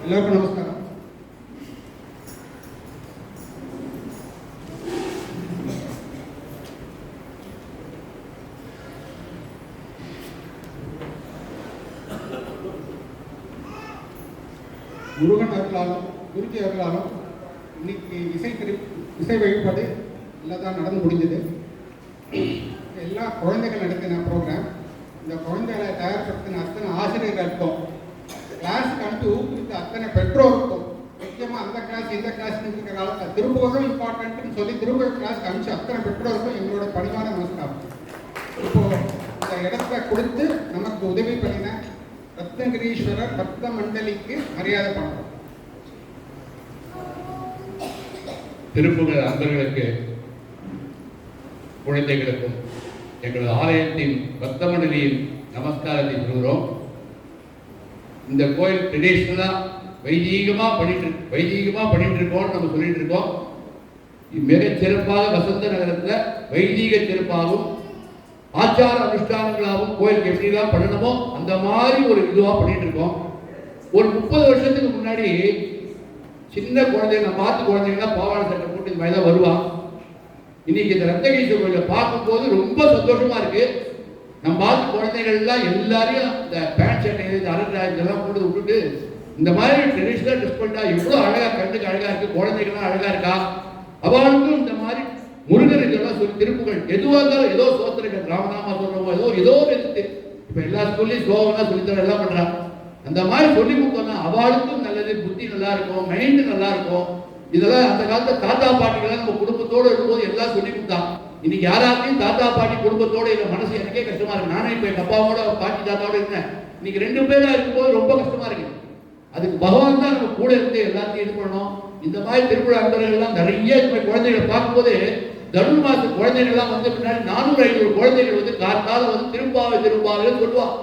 ಎಲ್ಲರಿಗೂ ನಮಸ್ಕಾರ. முருகன் அருளாலும் குருஜி அருளாலும் இன்னைக்கு இசை வழிபாடு எல்லாம் தான் நடந்து முடிஞ்சது. எல்லா குழந்தைகள் நடத்தின ப்ரோக்ராம். இந்த குழந்தைகளை தயார்படுத்தின அத்தனை ஆசிரியர்களுக்கும், கிளாஸுக்கு அனுப்பி ஊக்குவித்த அத்தனை பெற்றோருக்கும், முக்கியமாக அந்த கிளாஸ் இந்த கிளாஸ் இருக்கிற காலத்தில் திரும்பவும் இம்பார்ட்டன்ட்னு சொல்லி திரும்ப கிளாஸ்க்கு அனுப்பிச்சு அத்தனை பெற்றோருக்கும் எங்களோட பணிவான நமஸ்காரம். இப்போது இந்த இடத்த கொடுத்து நமக்கு உதவி பண்ணின ரத்னகிரீஸ்வரர் பக்த மண்டலிக்கு மரியாதை பண்ணுறோம். திருப்புகழ் அன்பர்களுக்கு, குழந்தைகளுக்கும் எங்களது ஆலயத்தின் பக்த மண்டலியின் நமஸ்காரத்தை சொல்கிறோம். இந்த கோயில் ட்ரெடிஷ்னலாக வைதீகமாக பண்ணிட்டு இருக்கோம்னு நம்ம சொல்லிட்டு இருக்கோம். மிகச் சிறப்பாக வசந்த நகரத்தில் வைதீக சிறப்பாகவும் ஆச்சார அனுஷ்டானங்களாகவும் கோயிலுக்கு எப்படிலாம் பண்ணணுமோ அந்த மாதிரி ஒரு இதுவாக பண்ணிட்டு இருக்கோம். ஒரு 30 வருஷத்துக்கு முன்னாடி சின்ன குழந்தைங்க, நம்ம பார்த்து குழந்தைங்களாம் பாவாடை சட்டை போட்டு இந்த மாதிரி தான் வருவான். இன்னைக்கு இந்த ரத்னகிரீஸ்வரர் கோயிலை பார்க்கும்போது ரொம்ப சந்தோஷமா இருக்கு. நம்ம பார்த்து குழந்தைகள்லாம் எல்லாரையும் இந்த பேண்ட் ஷர்ட் இந்த அலங்காரம் இதெல்லாம் போட்டு விட்டுட்டு இந்த மாதிரி ட்ரெடிஷ்னல் ட்ரெஸ் பண்ணிட்டா எவ்வளோ அழகா, கண்ணுக்கு அழகா இருக்கு, குழந்தைகள்லாம் அழகா இருக்கா. அவளுக்கும் இந்த மாதிரி முருகர் இதெல்லாம் சொல்லி திருப்புகள் எதுவாக இருந்தாலும் ஏதோ சோத்திரங்கள் ராமநாமா சொல்றோமோ ஏதோ எடுத்து இப்போ எல்லா ஸ்கூல்லையும் ஸ்லோகம்லாம் சொல்லித்தர எல்லாம் பண்றான். அந்த மாதிரி சொல்லி கொடுத்தோம்னா அவளுக்கும் நல்லது, புத்தி நல்லா இருக்கும், மைண்டு நல்லா இருக்கும். இதெல்லாம் அந்த காலத்துல தாத்தா பாட்டிகள்லாம் நம்ம குடும்பத்தோடு இருக்கும்போது எல்லாம் சொல்லி கொடுத்தான். இன்னைக்கு யாராலையும் தாத்தா பாட்டி குடும்பத்தோடு இல்லை, மனசு எனக்கே கஷ்டமா இருக்கு. நானே இப்போ எங்கள் அப்பாவோட பாட்டி தாத்தாவோட இருந்தேன். இன்னைக்கு 2 பேரா இருக்கும்போது ரொம்ப கஷ்டமா இருக்கு. அதுக்கு பகவான் தான் நம்ம கூட இருந்து எல்லாத்தையும் இது பண்ணணும். இந்த மாதிரி திருவிழா அன்பர்கள்லாம் நிறைய குழந்தைகளை பார்க்கும்போது தனுர் மாச குழந்தைகள்லாம் வந்து பின்னாடி 400-500 குழந்தைகள் வந்து காத்தால வந்து திரும்பாவே சொல்லுவான்.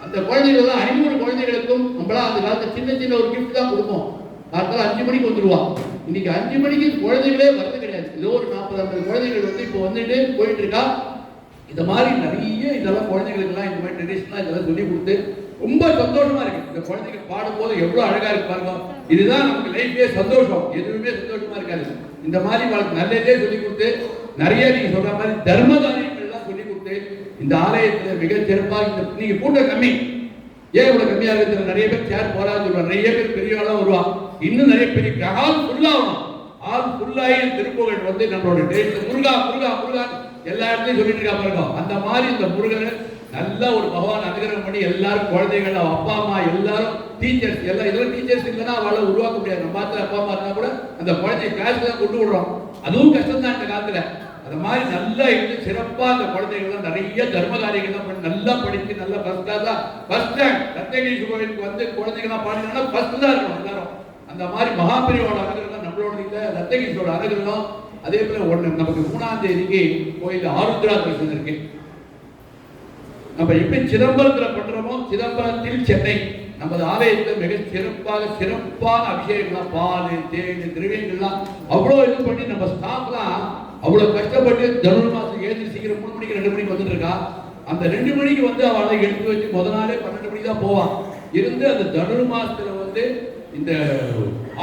அந்த குழந்தைகள்லாம் 500 குழந்தைகளுக்கும் நம்மளாம் அந்த காலத்துல சின்ன ஒரு கிஃப்ட் தான் கொடுப்போம். காத்தால 5 மணிக்கு வந்துடுவான். இன்னைக்கு 5 மணிக்கு குழந்தைகளே வரது கிடையாது. ஏதோ ஒரு 40-50 குழந்தைகள் வந்து இப்போ வந்துட்டு போயிட்டு இருக்கா. இந்த மாதிரி நிறைய இதெல்லாம் குழந்தைகளுக்கெல்லாம் இந்த மாதிரி ட்ரெடிஷனலாக இதெல்லாம் சொல்லி கொடுத்து ரொம்ப சந்தோஷமா இருக்கு. இந்த குழந்தைகள் பாடும்போது எவ்வளவு அழகா இருக்கு பாருங்க. இதுதான் நமக்கு லைஃப்லயே சந்தோஷம். எதுவுமே சந்தோஷமா இருக்காது. இந்த மாதிரி வாழ்க்கை நல்லதே சொல்லி கொடுத்து நிறைய நீங்க சொல்ற மாதிரி தர்ம காரியங்கள் எல்லாம் சொல்லி கொடுத்து இந்த ஆலயத்துல மிக சிறப்பாக நீங்க கூட்டம் கம்மி. ஏன் இவ்வளவு கம்மியாக இருக்கு? நிறைய பேர் சேர் போறான்னு சொல்லுவாங்க, நிறைய பேர் பெரிய ஆளா வருவான். இன்னும் நிறைய பெரிய ஹால் ஃபுல்லாகணும். ஹால் ஃபுல்லாகி திருப்புகழ் வந்து நம்மளோட டேஸ்ட் முருகா முருகா முருகா எல்லா இடத்துலையும் சொல்லிட்டு இருக்கா பாருங்க. அந்த மாதிரி இந்த முருகனை நல்ல ஒரு பகவான் அனுகிரகம் பண்ணி எல்லாரும் குழந்தைகள், அப்பா அம்மா எல்லாரும் டீச்சர்ஸ் எல்லாம் இதெல்லாம் டீச்சர்ஸ் இல்லைன்னா அவளை உருவாக்க முடியாது. நம்ம பார்த்து அப்பா அம்மா இருந்தா கூட அந்த குழந்தைய கிளாஸ்ல தான் கொண்டு விடுறோம். அதுவும் கஷ்டம் தான் இந்த காலத்துல. அந்த மாதிரி நல்லா இருந்து சிறப்பா அந்த குழந்தைகள்லாம் நிறைய தர்ம காரியங்கள்லாம் பண்ணி நல்லா படிச்சு நல்லா ஃபர்ஸ்ட் கிளாஸா ஃபர்ஸ்ட் ரேங்க் ரத்னகிரி கோயிலுக்கு வந்து குழந்தைகள்லாம் பாடினா ஃபர்ஸ்ட் தான் இருக்கணும் எல்லாரும். அந்த மாதிரி மகாபிரிவோட அனுகிரகம் நம்மளோட இல்லை, ரத்னகிரியோட அனுகிரகம். அதே போல நமக்கு 3ஆம் தேதிக்கு கோயில் ஆருத்ரா தரிசனம் இருக்கு. நம்ம எப்படி சிதம்பரத்தில் பண்றோமோ சிதம்பரத்தில் சென்னை நமது ஆலயத்தில் மிக சிறப்பான அபிஷேகம்லாம் பால் தேன் திரவியங்கள்லாம் அவ்வளோ இது பண்ணி நம்ம ஸ்டாஃப்லாம் அவ்வளோ கஷ்டப்பட்டு தனுர் மாதம் ஏழு சீக்கிரம் 3 மணிக்கு 2 மணிக்கு வந்துட்டு இருக்கா. அந்த 2 மணிக்கு வந்து அவளை எடுத்து வச்சு முதல் நாளே 12 மணிக்கு தான் போவான். இருந்து அந்த தனுர் மாசத்துல வந்து இந்த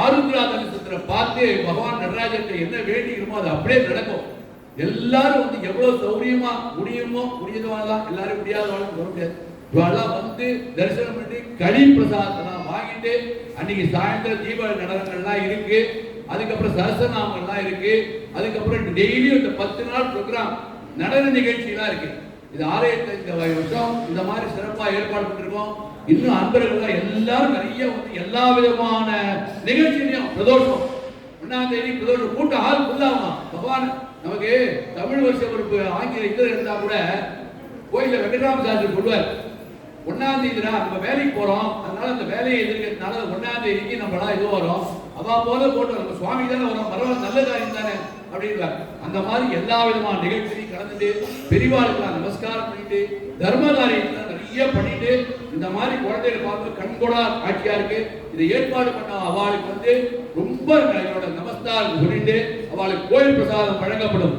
ஆருத்ரா தரிசனத்துல பார்த்து பகவான் நடராஜன் என்ன வேண்டிக்கிறோமோ அது அப்படியே நடக்கும். எல்லாரும் வந்து எவ்வளவு சௌரியமா முடியதவாதான் எல்லாரும் முடியாதவாளும் வர முடியாது. இவெல்லாம் வந்து தரிசனம் பண்ணி கலி பிரசாதம் வாங்கிட்டு அன்னைக்கு சாயந்தரம் தீபாவளி நடனங்கள்லாம் இருக்கு. அதுக்கப்புறம் சஹஸ்ரநாமங்கள்லாம் இருக்கு. அதுக்கப்புறம் டெய்லியும் இந்த 10 நாள் ப்ரோக்ராம் நடன நிகழ்ச்சியெல்லாம் இருக்கு. இது ஆலயத்தை இந்த வருஷம் இந்த மாதிரி சிறப்பாக ஏற்பாடு பண்ணிருக்கோம். இன்னும் அன்பர்கள் எல்லாரும் நிறைய வந்து எல்லா விதமான நிகழ்ச்சியிலையும் பிரதோஷம் 1ஆம் தேதி பிரதோஷம் கூட்டம் ஹால் ஃபுல்லாகும். பகவான் நமக்கு தமிழ் வருஷ பொறுப்பு ஆங்கில இது இருந்தா கூட கோயில வெங்கட்ராம சாஸ்திரி சொல்லுவார், 1ஆம் தேதி நம்ம வேலைக்கு போறோம், அதனால அந்த வேலையை எதிர்க்கிறதுனால 1ஆம் தேதிக்கு நம்மளாம் இது வரும், அவா போல போட்டு நம்ம சுவாமி தானே வரும், பரவாயில்ல நல்ல காரியம் தானே அப்படின்றார். அந்த மாதிரி எல்லா விதமான நிகழ்ச்சியும் கலந்துட்டு பெரியவாளுக்கெல்லாம் நமஸ்காரம் பண்ணிட்டு தர்ம காரியத்தை நிறைய பண்ணிட்டு இந்த மாதிரி குழந்தைகள் பார்த்து கண்கொடா காட்சியா இருக்கு. இதை ஏற்பாடு பண்ண அவளுக்கு வந்து ரொம்ப என்னோட நமஸ்காரம் சொல்லிட்டு அவளுக்கு கோயில் பிரசாதம் வழங்கப்படும்.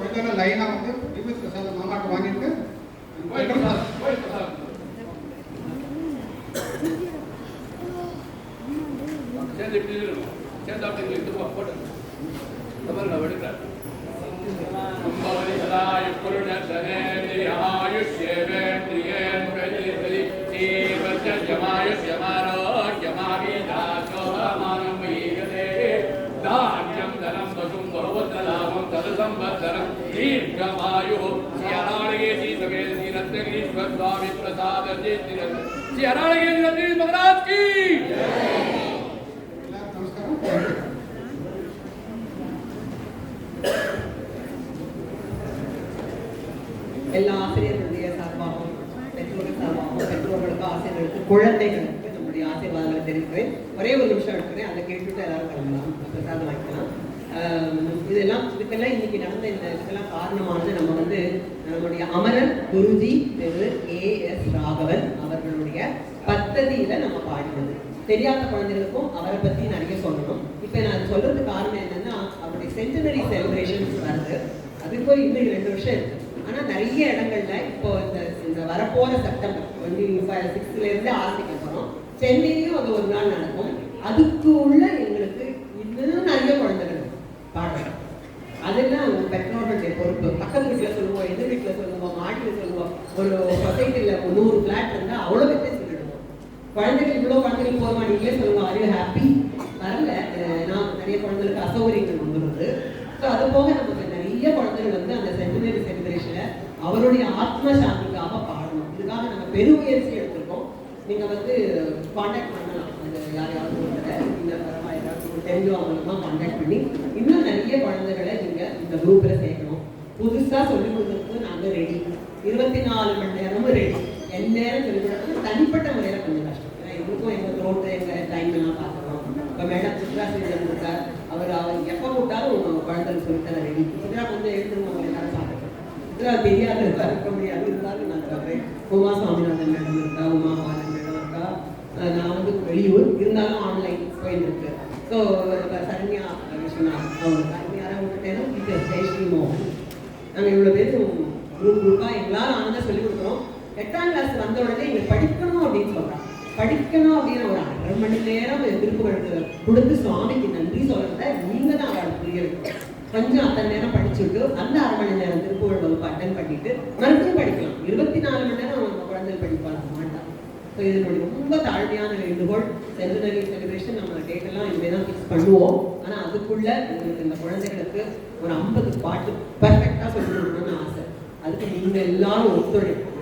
கொஞ்சம் லைனா வந்து திவ்ய பிரசாதம் மாமாக்கு வாங்கிட்டு महाराज की நமஸ்காரம். எல்லா ஆசிரியர்களுடைய சார்பாகவும் பெற்றோர்கள் சார்பாகவும் பெற்றோர்களுக்கு ஆசிரியர்களுக்கு குழந்தைகளுக்கு நம்முடைய ஆசீர்வாதங்களை தெரிவிக்கிறேன். ஒரே ஒரு நிமிஷம் எடுக்கிறேன், அதை கேட்டுட்டு எல்லாரும் கிளம்பலாம், பிரசாதம் வாங்கிக்கலாம். இதுக்கெல்லாம் இன்னைக்கு நடந்த இந்த இதுக்கெல்லாம் காரணமானது நம்ம வந்து நம்முடைய அமரர் குருஜி திரு A.S. ராகவன் அவர்களுடைய பத்ததியில நம்ம பாடினது. தெரியாத குழந்தைகளுக்கும் அவரை பத்தி நிறைய சொல்லணும். இப்ப நான் சொல்றதுக்கு காரணம் என்னன்னா, அவருடைய சென்டினரி செலிப்ரேஷன்ஸ் வருது, அதுக்கு இன்னும் 2 வருஷம் இருக்கு. ஆனா நிறைய இடங்கள்ல இப்போ இந்த வரப்போற செப்டம்பர் 26ல இருந்து ஆரம்பிக்க போறோம். சென்னையிலும் அது ஒரு நாள் நடக்கும். அதுக்கு உள்ள எங்களுக்கு இன்னும் நிறைய குழந்தைகள் பாடுறோம். அதெல்லாம் பெற்றோர்களுடைய பொறுப்பு. பக்கத்து வீட்டில் சொல்லுவோம், எதிர் வீட்டில் சொல்லுவோம், மாடியில் சொல்லுவோம். ஒரு சொசைட்டியில் 100 ஃபிளாட் இருந்தால் அவ்வளோ பேர்த்தே சொல்லிடுவோம். குழந்தைகள் இவ்வளோ குழந்தைகள் போக மாட்டீங்களே சொல்லுவோம், ஆர் யூ ஹாப்பி? வரல, நான் நிறைய குழந்தைகளுக்கு அசௌகரியங்கள் வந்துடுது. ஸோ அது போக நமக்கு நிறைய குழந்தைகள் வந்து அந்த சென்டினரி செலிப்ரேஷனில் அவருடைய ஆத்ம சாந்திக்காக பாடணும். இதுக்காக நம்ம பெருமுயற்சி எடுத்திருக்கோம். நீங்கள் வந்து காண்டாக்ட் பண்ணலாம், அந்த யாரையாவது ஒருத்தரை இந்த தெரிஞ்சவங்களுமா காண்டாக்ட் பண்ணி இன்னும் நிறைய குழந்தைகளை நீங்கள் இந்த குரூப்பில் சேர்க்கணும். புதுசாக சொல்லிக் கொடுக்கறதுக்கு நாங்கள் ரெடி, 24 மணி நேரமும் ரெடி. எந்நேரம் சொல்லிக் கொடுக்கறது தனிப்பட்ட முறையில் கொஞ்சம் கஷ்டம். ஏன்னா எங்களுக்கும் எங்கள் ரோட்டு எங்கள் டைம் எல்லாம் பார்க்குறோம். இப்போ மேடம் சித்ரா ஸ்ரீதர் இருக்கார், அவர் எப்போ கூட்டாலும் குழந்தைகள் சொல்லித்தர ரெடி. சித்ரா கொஞ்சம் எழுதுருவாங்க, எல்லாரும் பார்த்துருக்கோம். சித்ரா தெரியாத இருக்க முடியாது, இருந்தாலும் நான் சொல்கிறேன். உமா சுவாமிநாதன் மேடம் இருக்கா, உமா பாலன் மேடம் இருக்கா, நான் வந்து வெளியூர் இருந்தாலும் ஆன்லைன் போயிட்டு இருக்கு. ஸோ சரண்யா விஸ்வநாத் அவங்க யாராவது விட்டுட்டேன்னா இது ஜெயஸ்ரீ மோகன், நாங்கள் இவ்வளோ பேரும் குரூப்பாக எல்லாரும் ஆனந்தாக சொல்லிக் கொடுக்குறோம். 8ஆம் கிளாஸ் வந்த உடனே இங்கே படிக்கணும் அப்படின்னு சொல்கிறாங்க. படிக்கணும் அப்படின்னு ஒரு 1/2 மணி நேரம் திருப்புகளுக்கு கொடுத்து சுவாமிக்கு நன்றி சொல்கிறத நீங்கள் தான் அவளுக்கு புரிய வைக்கணும். கொஞ்சம் அத்தனை நேரம் படிச்சுட்டு அந்த 1/2 மணி நேரம் திருப்புகள் வகுப்பு அட்டன் பண்ணிட்டு மறுபடியும் படிக்கலாம். 24 மணி நேரம் அவங்க குழந்தைகள் படிப்பாங்க மாட்டாங்க. ஸோ இதனுடைய ரொம்ப தாழ்மையான வேண்டுகோள். சென்டினரி செலிப்ரேஷன் நம்ம டேட்டெல்லாம் இனிமேல் தான் ஃபிக்ஸ் பண்ணுவோம். ஆனால் அதுக்குள்ள எங்களுக்கு இந்த குழந்தைகளுக்கு ஒரு 50 பாட்டு பர்ஃபெக்டாக சொல்லி கொடுக்கணும்னு ஆசை. அதுக்கு நீங்கள் எல்லாரும் ஒத்துழைப்பு